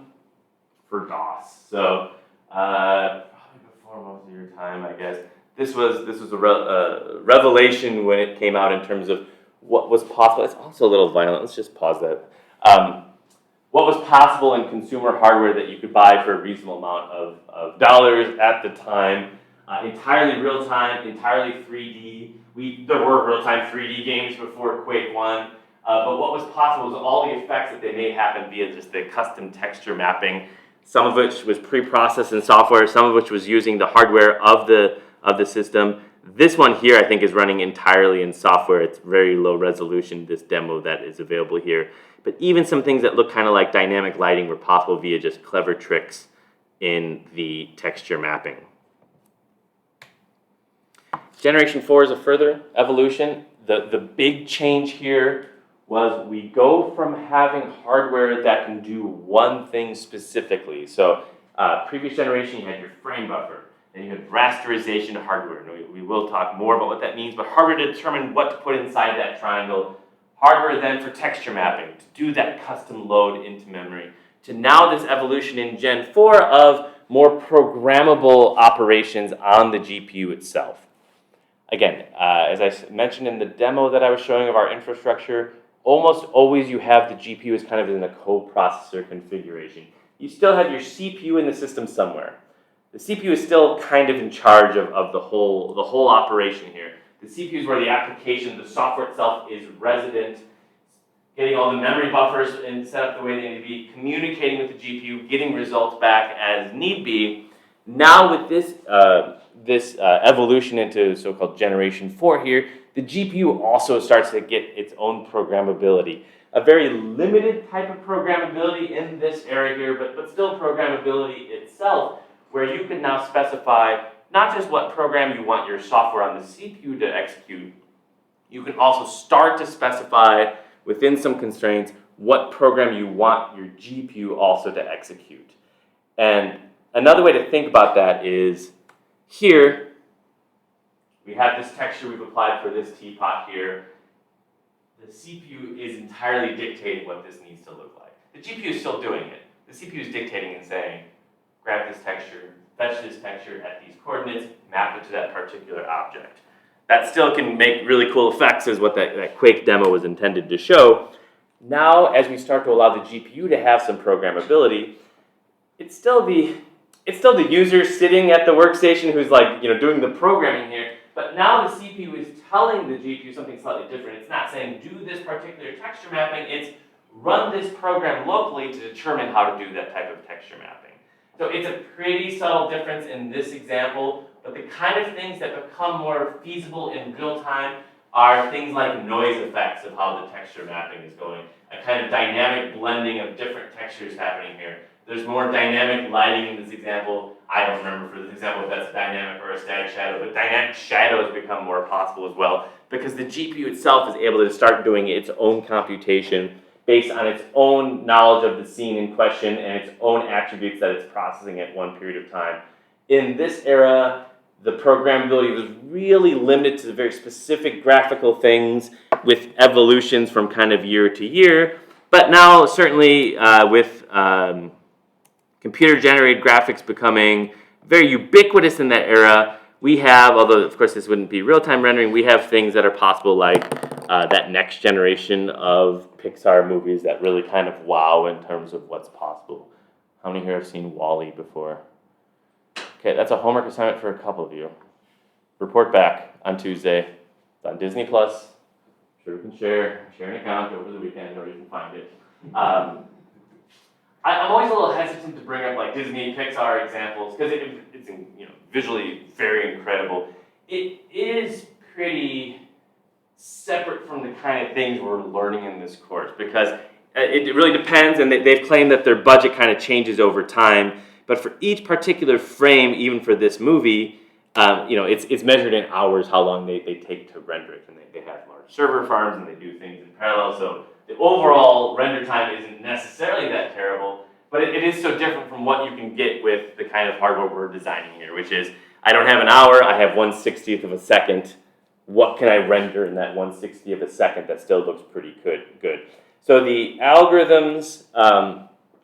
for DOS. So probably before most of your time, I guess. This was a revelation when it came out in terms of what was possible. It's also a little violent. Let's just pause that. What was possible in consumer hardware that you could buy for a reasonable amount of dollars at the time. Entirely real time, entirely 3D. There were real time 3D games before Quake 1. But what was possible was all the effects that they made happen via just the custom texture mapping. Some of which was pre-processed in software, some of which was using the hardware of the system. This one here, I think, is running entirely in software. It's very low resolution, this demo that is available here. But even some things that look kind of like dynamic lighting were possible via just clever tricks in the texture mapping. Generation 4 is a further evolution. The big change here was we go from having hardware that can do one thing specifically. So previous generation, you had your frame buffer. Then you have rasterization hardware. And we will talk more about what that means, but hardware to determine what to put inside that triangle. Hardware then for texture mapping, to do that custom load into memory. To now this evolution in Gen 4 of more programmable operations on the GPU itself. Again, as I mentioned in the demo that I was showing of our infrastructure, almost always you have the GPU as kind of in the co-processor configuration. You still have your CPU in the system somewhere. The CPU is still kind of in charge of the whole operation here. The CPU is where the application, the software itself is resident, getting all the memory buffers and set up the way they need to be, communicating with the GPU, getting results back as need be. Now with this evolution into so-called Generation 4 here, the GPU also starts to get its own programmability. A very limited type of programmability in this area here, but still programmability itself, where you can now specify not just what program you want your software on the CPU to execute, you can also start to specify within some constraints what program you want your GPU also to execute. And another way to think about that is here, we have this texture we've applied for this teapot here. The CPU is entirely dictating what this needs to look like. The GPU is still doing it. The CPU is dictating and saying, grab this texture, fetch this texture at these coordinates, map it to that particular object. That still can make really cool effects, is what that Quake demo was intended to show. Now, as we start to allow the GPU to have some programmability, it's still the user sitting at the workstation who's like, doing the programming here, but now the CPU is telling the GPU something slightly different. It's not saying do this particular texture mapping, it's run this program locally to determine how to do that type of texture mapping. So it's a pretty subtle difference in this example, but the kind of things that become more feasible in real time are things like noise effects of how the texture mapping is going, a kind of dynamic blending of different textures happening here. There's more dynamic lighting in this example. I don't remember for this example if that's a dynamic or a static shadow, but dynamic shadows become more possible as well because the GPU itself is able to start doing its own computation based on its own knowledge of the scene in question and its own attributes that it's processing at one period of time. In this era, the programmability was really limited to very specific graphical things with evolutions from kind of year to year. But now, certainly with computer-generated graphics becoming very ubiquitous in that era, we have, although of course this wouldn't be real-time rendering, we have things that are possible like that next generation of Pixar movies that really kind of wow in terms of what's possible. How many here have seen WALL-E before? Okay, that's a homework assignment for a couple of you. Report back on Tuesday. It's on Disney Plus. I'm sure we can share an account over the weekend or you can find it. I'm always a little hesitant to bring up like Disney, Pixar examples because it's visually very incredible. It is pretty separate from the kind of things we're learning in this course because it really depends, and they've claimed that their budget kind of changes over time. But for each particular frame, even for this movie, it's measured in hours how long they take to render it. And they have large server farms and they do things in parallel. So the overall render time isn't necessarily that terrible, but it is so different from what you can get with the kind of hardware we're designing here, which is I don't have an hour, I have 1/60th of a second. What can I render in that 1/60th of a second that still looks pretty good? So the algorithms,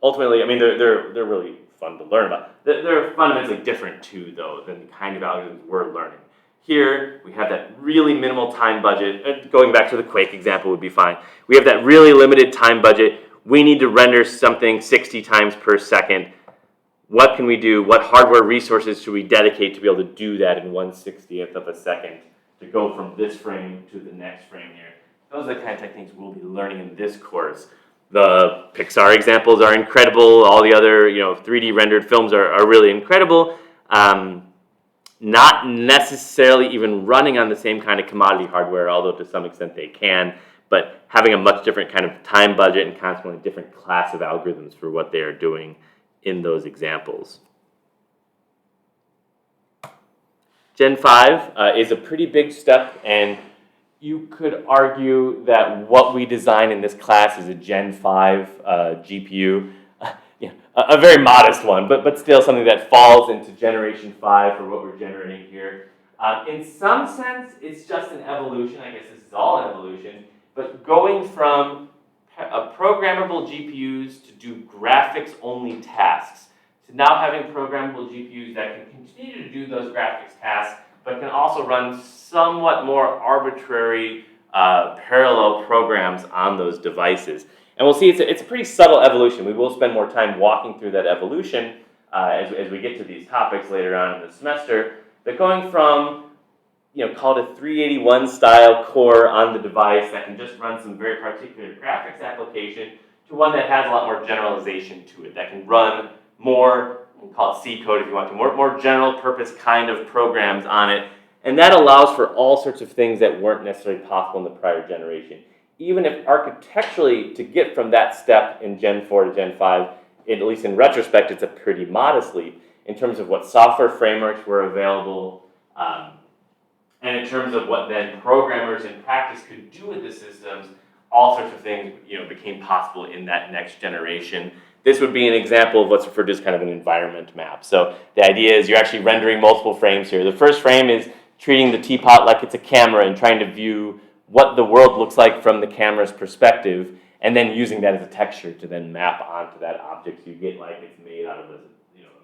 ultimately, I mean, they're really fun to learn about. They're fundamentally different too, though, than the kind of algorithms we're learning. Here, we have that really minimal time budget. Going back to the Quake example would be fine. We have that really limited time budget. We need to render something 60 times per second. What can we do? What hardware resources should we dedicate to be able to do that in 1/60th of a second to go from this frame to the next frame here? Those are the kind of techniques we'll be learning in this course. The Pixar examples are incredible. All the other 3D rendered films are really incredible. Not necessarily even running on the same kind of commodity hardware, although to some extent they can, but having a much different kind of time budget and consequently different class of algorithms for what they are doing in those examples. Gen 5 is a pretty big step, and you could argue that what we design in this class is a Gen 5 GPU, a very modest one, but still something that falls into Generation 5 for what we're generating here. In some sense, it's just an evolution. I guess this is all an evolution, but going from programmable GPUs to do graphics-only tasks to now having programmable GPUs that can continue to do those graphics tasks, but can also run somewhat more arbitrary parallel programs on those devices. And we'll see it's a pretty subtle evolution. We will spend more time walking through that evolution as we get to these topics later on in the semester. But going from, call it a 381 style core on the device that can just run some very particular graphics application to one that has a lot more generalization to it, that can run more, we'll call it C code if you want to, more general purpose kind of programs on it. And that allows for all sorts of things that weren't necessarily possible in the prior generation. Even if architecturally, to get from that step in Gen 4 to Gen 5, at least in retrospect, it's a pretty modest leap in terms of what software frameworks were available, and in terms of what then programmers in practice could do with the systems. All sorts of things became possible in that next generation. This would be an example of what's referred to as kind of an environment map. So the idea is you're actually rendering multiple frames here. The first frame is treating the teapot like it's a camera and trying to view what the world looks like from the camera's perspective, and then using that as a texture to then map onto that object. So you get like it's made out of a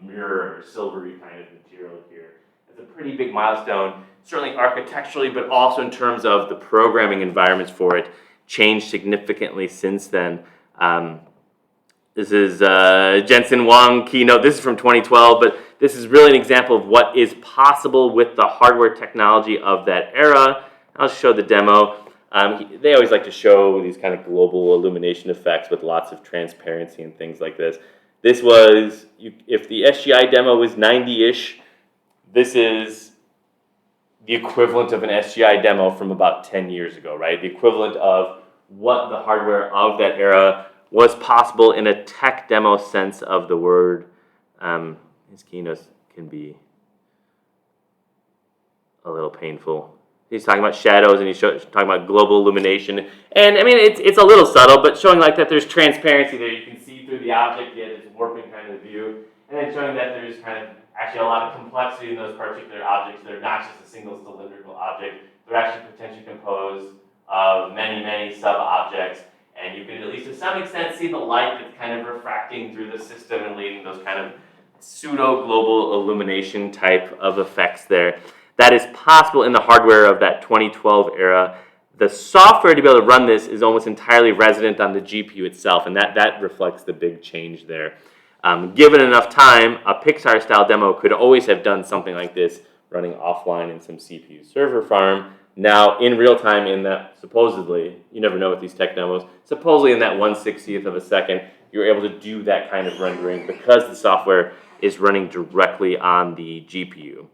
mirror or silvery kind of material here. It's a pretty big milestone, certainly architecturally, but also in terms of the programming environments for it changed significantly since then. This is Jensen Huang keynote. This is from 2012, but this is really an example of what is possible with the hardware technology of that era. I'll show the demo. They always like to show these kind of global illumination effects with lots of transparency and things like this. This was, if the SGI demo was 90-ish, this is the equivalent of an SGI demo from about 10 years ago, right? The equivalent of what the hardware of that era was possible in a tech demo sense of the word. His keynotes can be a little painful. He's talking about shadows and he's talking about global illumination. And I mean, it's a little subtle, but showing like that there's transparency there. You can see through the object, yet it's warping kind of view. And then showing that there's kind of actually a lot of complexity in those particular objects. They're not just a single cylindrical object. They're actually potentially composed of many, many sub-objects. And you can at least to some extent see the light that's kind of refracting through the system and leading those kind of pseudo-global illumination type of effects there. That is possible in the hardware of that 2012 era. The software to be able to run this is almost entirely resident on the GPU itself, and that reflects the big change there. Given enough time, a Pixar-style demo could always have done something like this running offline in some CPU server farm. Now, in real time, in that supposedly, you never know with these tech demos, supposedly in that 1/60th of a second, you're able to do that kind of rendering because the software is running directly on the GPU.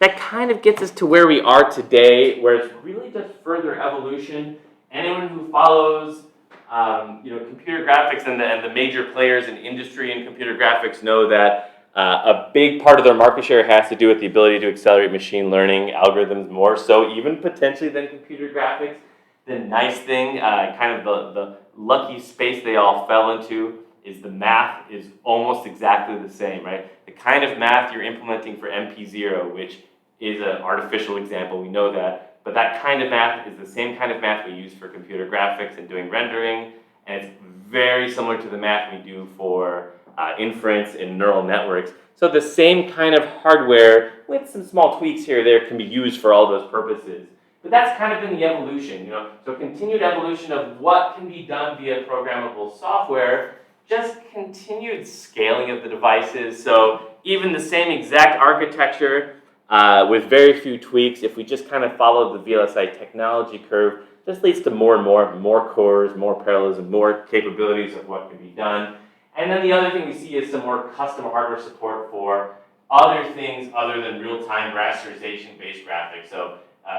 That kind of gets us to where we are today, where it's really just further evolution. Anyone who follows computer graphics and the major players in industry and computer graphics know that a big part of their market share has to do with the ability to accelerate machine learning algorithms more so even potentially than computer graphics. The nice thing, kind of the lucky space they all fell into, is the math is almost exactly the same, right? The kind of math you're implementing for MP0, which is an artificial example, we know that, but that kind of math is the same kind of math we use for computer graphics and doing rendering, and it's very similar to the math we do for inference in neural networks. So the same kind of hardware with some small tweaks here or there can be used for all those purposes. But that's kind of been the evolution, So continued evolution of what can be done via programmable software, just continued scaling of the devices. So even the same exact architecture with very few tweaks, if we just kind of follow the VLSI technology curve, this leads to more and more cores, more parallelism, more capabilities of what can be done. And then the other thing we see is some more custom hardware support for other things other than real-time rasterization-based graphics. So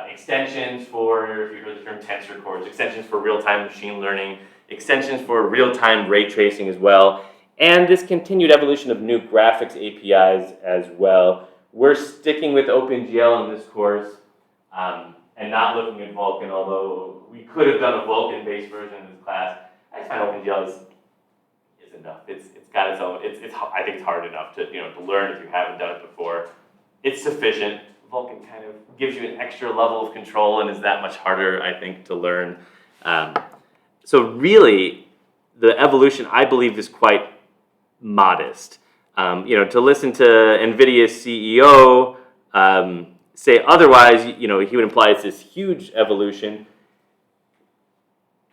extensions for, if you heard the term tensor cores, extensions for real-time machine learning, extensions for real-time ray tracing as well, and this continued evolution of new graphics APIs as well. We're sticking with OpenGL in this course and not looking at Vulkan, although we could have done a Vulkan-based version of this class. I just find OpenGL is enough. It's got its own. I think it's hard enough to to learn if you haven't done it before. It's sufficient. Vulkan kind of gives you an extra level of control and is that much harder, I think, to learn. So really, the evolution, I believe, is quite modest. To listen to NVIDIA's CEO say otherwise, he would imply it's this huge evolution.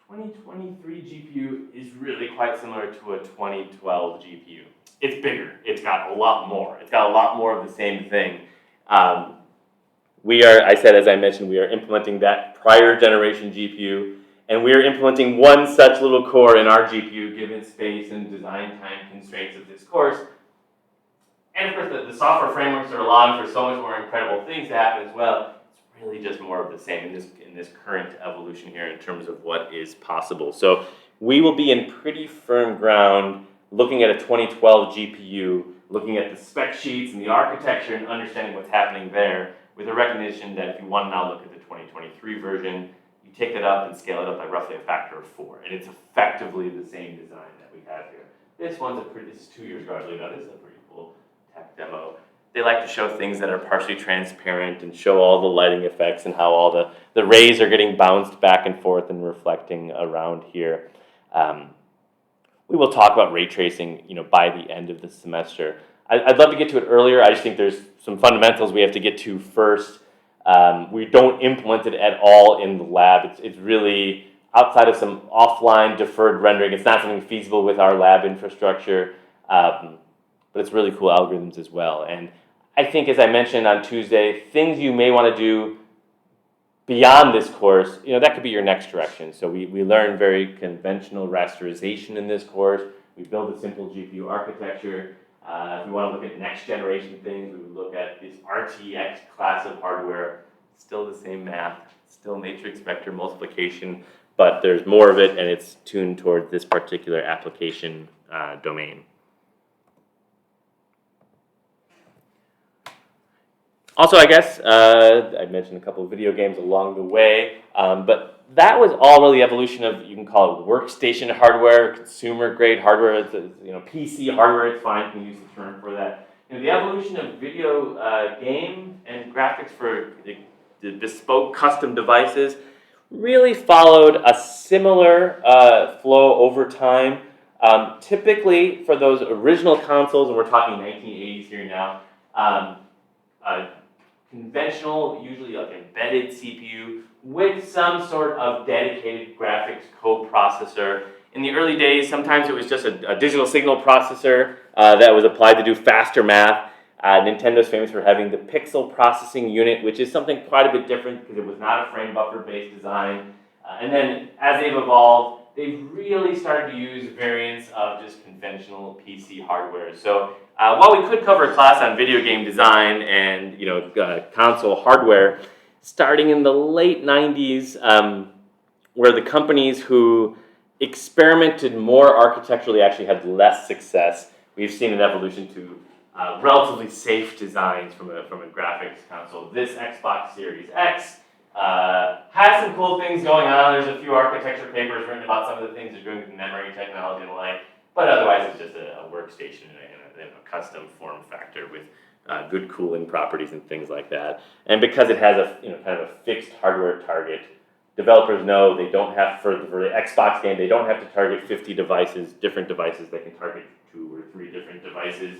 2023 GPU is really quite similar to a 2012 GPU. It's bigger. It's got a lot more. It's got a lot more of the same thing. As I mentioned, we are implementing that prior generation GPU, and we are implementing one such little core in our GPU given space and design time constraints of this course. And of course, the software frameworks are allowing for so much more incredible things to happen as well. It's really just more of the same in this current evolution here in terms of what is possible. So we will be in pretty firm ground looking at a 2012 GPU, looking at the spec sheets and the architecture and understanding what's happening there, with a recognition that if you want to now look at the 2023 version, you take that up and scale it up by roughly a factor of 4. And it's effectively the same design that we have here. This is 2 years ago, I believe. Now, this is a pretty cool tech demo. They like to show things that are partially transparent and show all the lighting effects and how all the rays are getting bounced back and forth and reflecting around here. We will talk about ray tracing, by the end of the semester. I'd love to get to it earlier. I just think there's some fundamentals we have to get to first. We don't implement it at all in the lab. It's really outside of some offline deferred rendering. It's not something feasible with our lab infrastructure, but it's really cool algorithms as well. And I think, as I mentioned on Tuesday, things you may want to do beyond this course, that could be your next direction. So we learn very conventional rasterization in this course. We build a simple GPU architecture. If we want to look at next generation things, we would look at this RTX class of hardware. Still the same math, still matrix vector multiplication, but there's more of it and it's tuned toward this particular application domain. Also, I guess, I mentioned a couple of video games along the way, but that was all really evolution of, you can call it workstation hardware, consumer grade hardware, it's, PC hardware, it's fine, you can use the term for that. The evolution of video game and graphics for the bespoke custom devices really followed a similar flow over time. Typically, for those original consoles, and we're talking 1980s here now, conventional, usually like embedded CPU with some sort of dedicated graphics coprocessor. In the early days, sometimes it was just a digital signal processor that was applied to do faster math. Nintendo's famous for having the pixel processing unit, which is something quite a bit different because it was not a frame buffer based design. And then as they've evolved, they've really started to use variants of just conventional PC hardware. So while we could cover a class on video game design and console hardware, starting in the late 90s, where the companies who experimented more architecturally actually had less success, we've seen an evolution to relatively safe designs from a graphics console. This Xbox Series X has some cool things going on. There's a few architecture papers written about some of the things they're doing with memory technology and the like, but otherwise it's just a workstation and a custom form factor with good cooling properties and things like that. And because it has a kind of a fixed hardware target, developers know they don't have, for the Xbox game, they don't have to target 50 devices, different devices. They can target 2 or 3 different devices.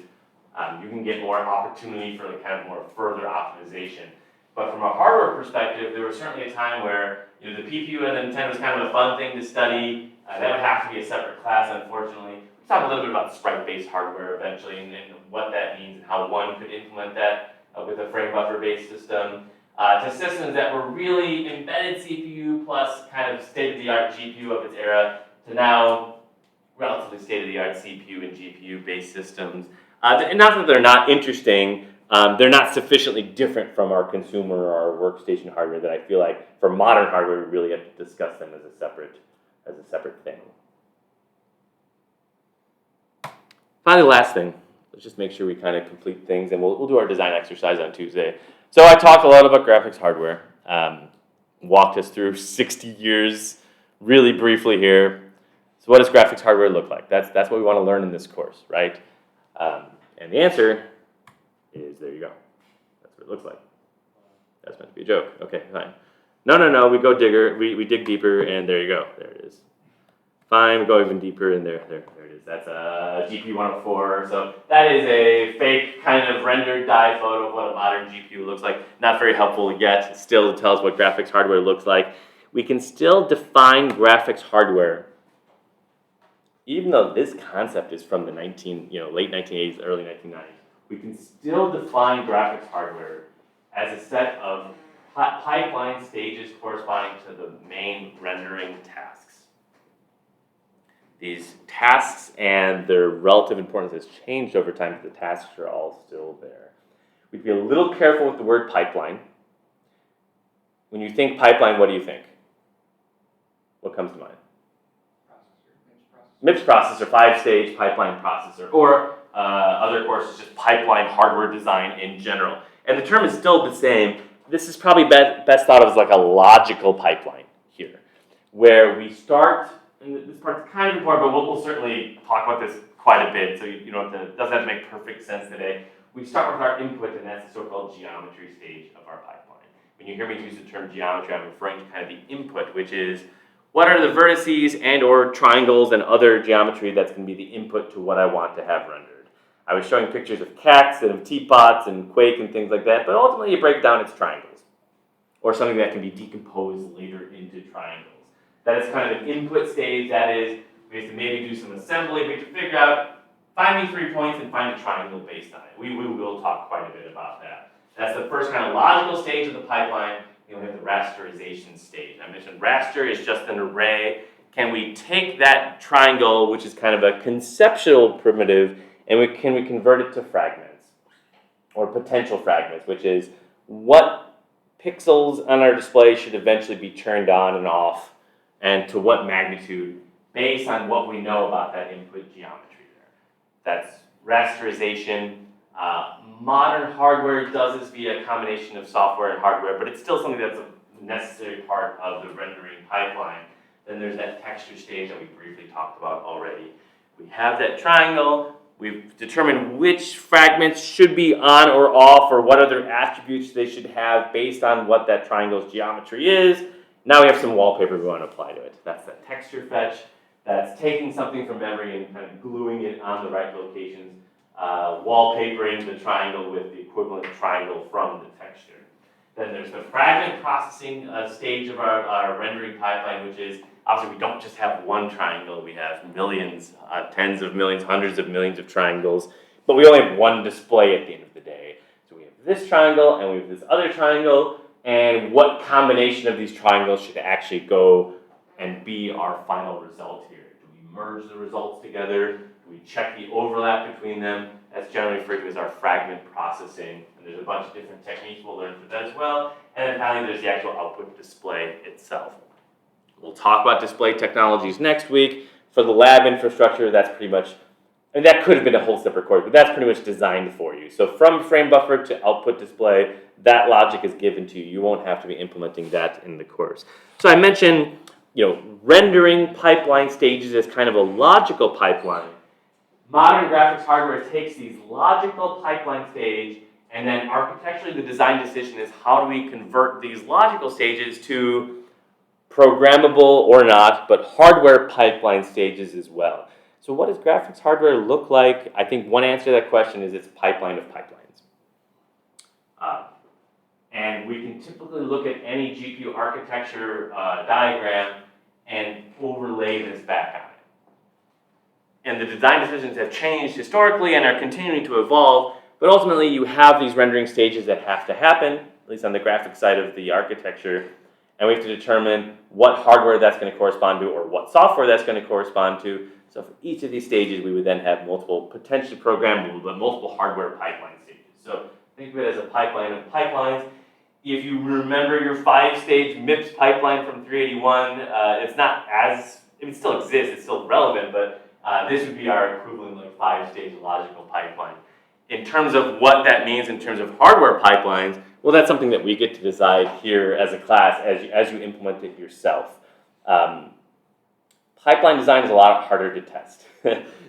You can get more opportunity for the kind of more further optimization. But from a hardware perspective, there was certainly a time where the PPU and Nintendo was kind of a fun thing to study. That would have to be a separate class, unfortunately. We'll talk a little bit about sprite-based hardware eventually and what that means and how one could implement that with a frame buffer-based system. To systems that were really embedded CPU plus kind of state-of-the-art GPU of its era, to now relatively state-of-the-art CPU and GPU-based systems. And not that they're not interesting, they're not sufficiently different from our consumer or our workstation hardware that I feel like for modern hardware we really have to discuss them as a separate thing. Finally, last thing, let's just make sure we kind of complete things, and we'll do our design exercise on Tuesday. So I talked a lot about graphics hardware, walked us through 60 years really briefly here. So what does graphics hardware look like? That's what we want to learn in this course, right? And the answer is, there you go. That's what it looks like. That's meant to be a joke. Okay, fine. No, we go we dig deeper, and there you go. There it is. Fine, we go even deeper, and there it is. That's a GPU 104. So that is a fake kind of rendered die photo of what a modern GPU looks like. Not very helpful yet. It still tells what graphics hardware looks like. We can still define graphics hardware, even though this concept is from the late 1980s, early 1990s. We can still define graphics hardware as a set of pipeline stages corresponding to the main rendering tasks. These tasks and their relative importance has changed over time, but the tasks are all still there. We'd be a little careful with the word pipeline. When you think pipeline, what do you think? What comes to mind? MIPS processor, 5-stage pipeline processor, or other courses, just pipeline hardware design in general. And the term is still the same. This is probably best thought of as like a logical pipeline here, where we start, and this part's kind of important, but we'll certainly talk about this quite a bit, so it doesn't have to make perfect sense today. We start with our input, and that's the so-called geometry stage of our pipeline. When you hear me use the term geometry, I'm referring to kind of the input, which is what are the vertices and or triangles and other geometry that's going to be the input to what I want to have rendered. I was showing pictures of cats and of teapots and Quake and things like that, but ultimately you break it down, it's triangles, or something that can be decomposed later into triangles. That is kind of an input stage. That is, we have to maybe do some assembly. We have to figure out, find me 3 points and find a triangle based on it. We will talk quite a bit about that. That's the first kind of logical stage of the pipeline. We have the rasterization stage. I mentioned raster is just an array. Can we take that triangle, which is kind of a conceptual primitive, and can we convert it to fragments, or potential fragments, which is what pixels on our display should eventually be turned on and off, and to what magnitude, based on what we know about that input geometry there. That's rasterization. Modern hardware does this via a combination of software and hardware, but it's still something that's a necessary part of the rendering pipeline. Then there's that texture stage that we briefly talked about already. We have that triangle. We've determined which fragments should be on or off, or what other attributes they should have based on what that triangle's geometry is. Now we have some wallpaper we want to apply to it. That's that texture fetch. That's taking something from memory and kind of gluing it on the right locations. Wallpapering the triangle with the equivalent triangle from the texture. Then there's the fragment processing stage of our rendering pipeline, which is obviously we don't just have one triangle, we have millions, tens of millions, hundreds of millions of triangles, but we only have one display at the end of the day. So we have this triangle and we have this other triangle, and what combination of these triangles should actually go and be our final result here? Do we merge the results together? We check the overlap between them. That's generally referred to as our fragment processing. And there's a bunch of different techniques we'll learn for that as well. And then finally, there's the actual output display itself. We'll talk about display technologies next week. For the lab infrastructure, that's pretty much, and that could have been a whole separate course, but that's pretty much designed for you. So from frame buffer to output display, that logic is given to you. You won't have to be implementing that in the course. So I mentioned, rendering pipeline stages as kind of a logical pipeline. Modern graphics hardware takes these logical pipeline stage, and then architecturally the design decision is how do we convert these logical stages to programmable or not, but hardware pipeline stages as well. So what does graphics hardware look like? I think one answer to that question is it's a pipeline of pipelines. And we can typically look at any GPU architecture diagram and overlay this back on it. And the design decisions have changed historically and are continuing to evolve, but ultimately you have these rendering stages that have to happen, at least on the graphic side of the architecture, and we have to determine what hardware that's going to correspond to or what software that's going to correspond to. So for each of these stages, we would then have multiple, potentially programmable, but multiple hardware pipeline stages. So think of it as a pipeline of pipelines. If you remember your 5-stage MIPS pipeline from 381, it's not as, it still exists, it's still relevant, but this would be our equivalent like 5-stage logical pipeline. In terms of what that means in terms of hardware pipelines, well, that's something that we get to decide here as a class as you implement it yourself. Pipeline design is a lot harder to test.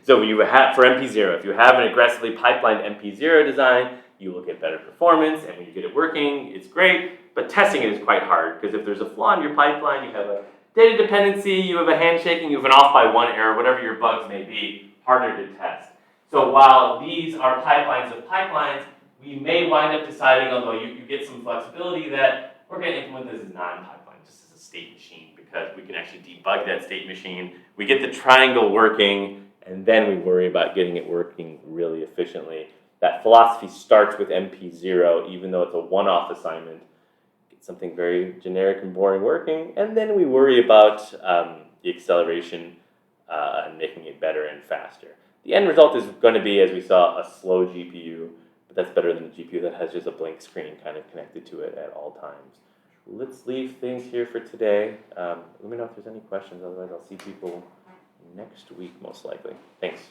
So you have, for MP0, if you have an aggressively pipelined MP0 design, you will get better performance, and when you get it working, it's great, but testing it is quite hard, because if there's a flaw in your pipeline, you have a data dependency, you have a handshaking, you have an off by one error, whatever your bugs may be, harder to test. So while these are pipelines of pipelines, we may wind up deciding, although you get some flexibility, that we're going to implement this as non-pipeline, just as a state machine, because we can actually debug that state machine. We get the triangle working, and then we worry about getting it working really efficiently. That philosophy starts with MP0, even though it's a one-off assignment. Get something very generic and boring working, and then we worry about the acceleration and making it better and faster. The end result is going to be, as we saw, a slow GPU, but that's better than a GPU that has just a blank screen kind of connected to it at all times. Let's leave things here for today. Let me know if there's any questions, otherwise I'll see people next week most likely. Thanks.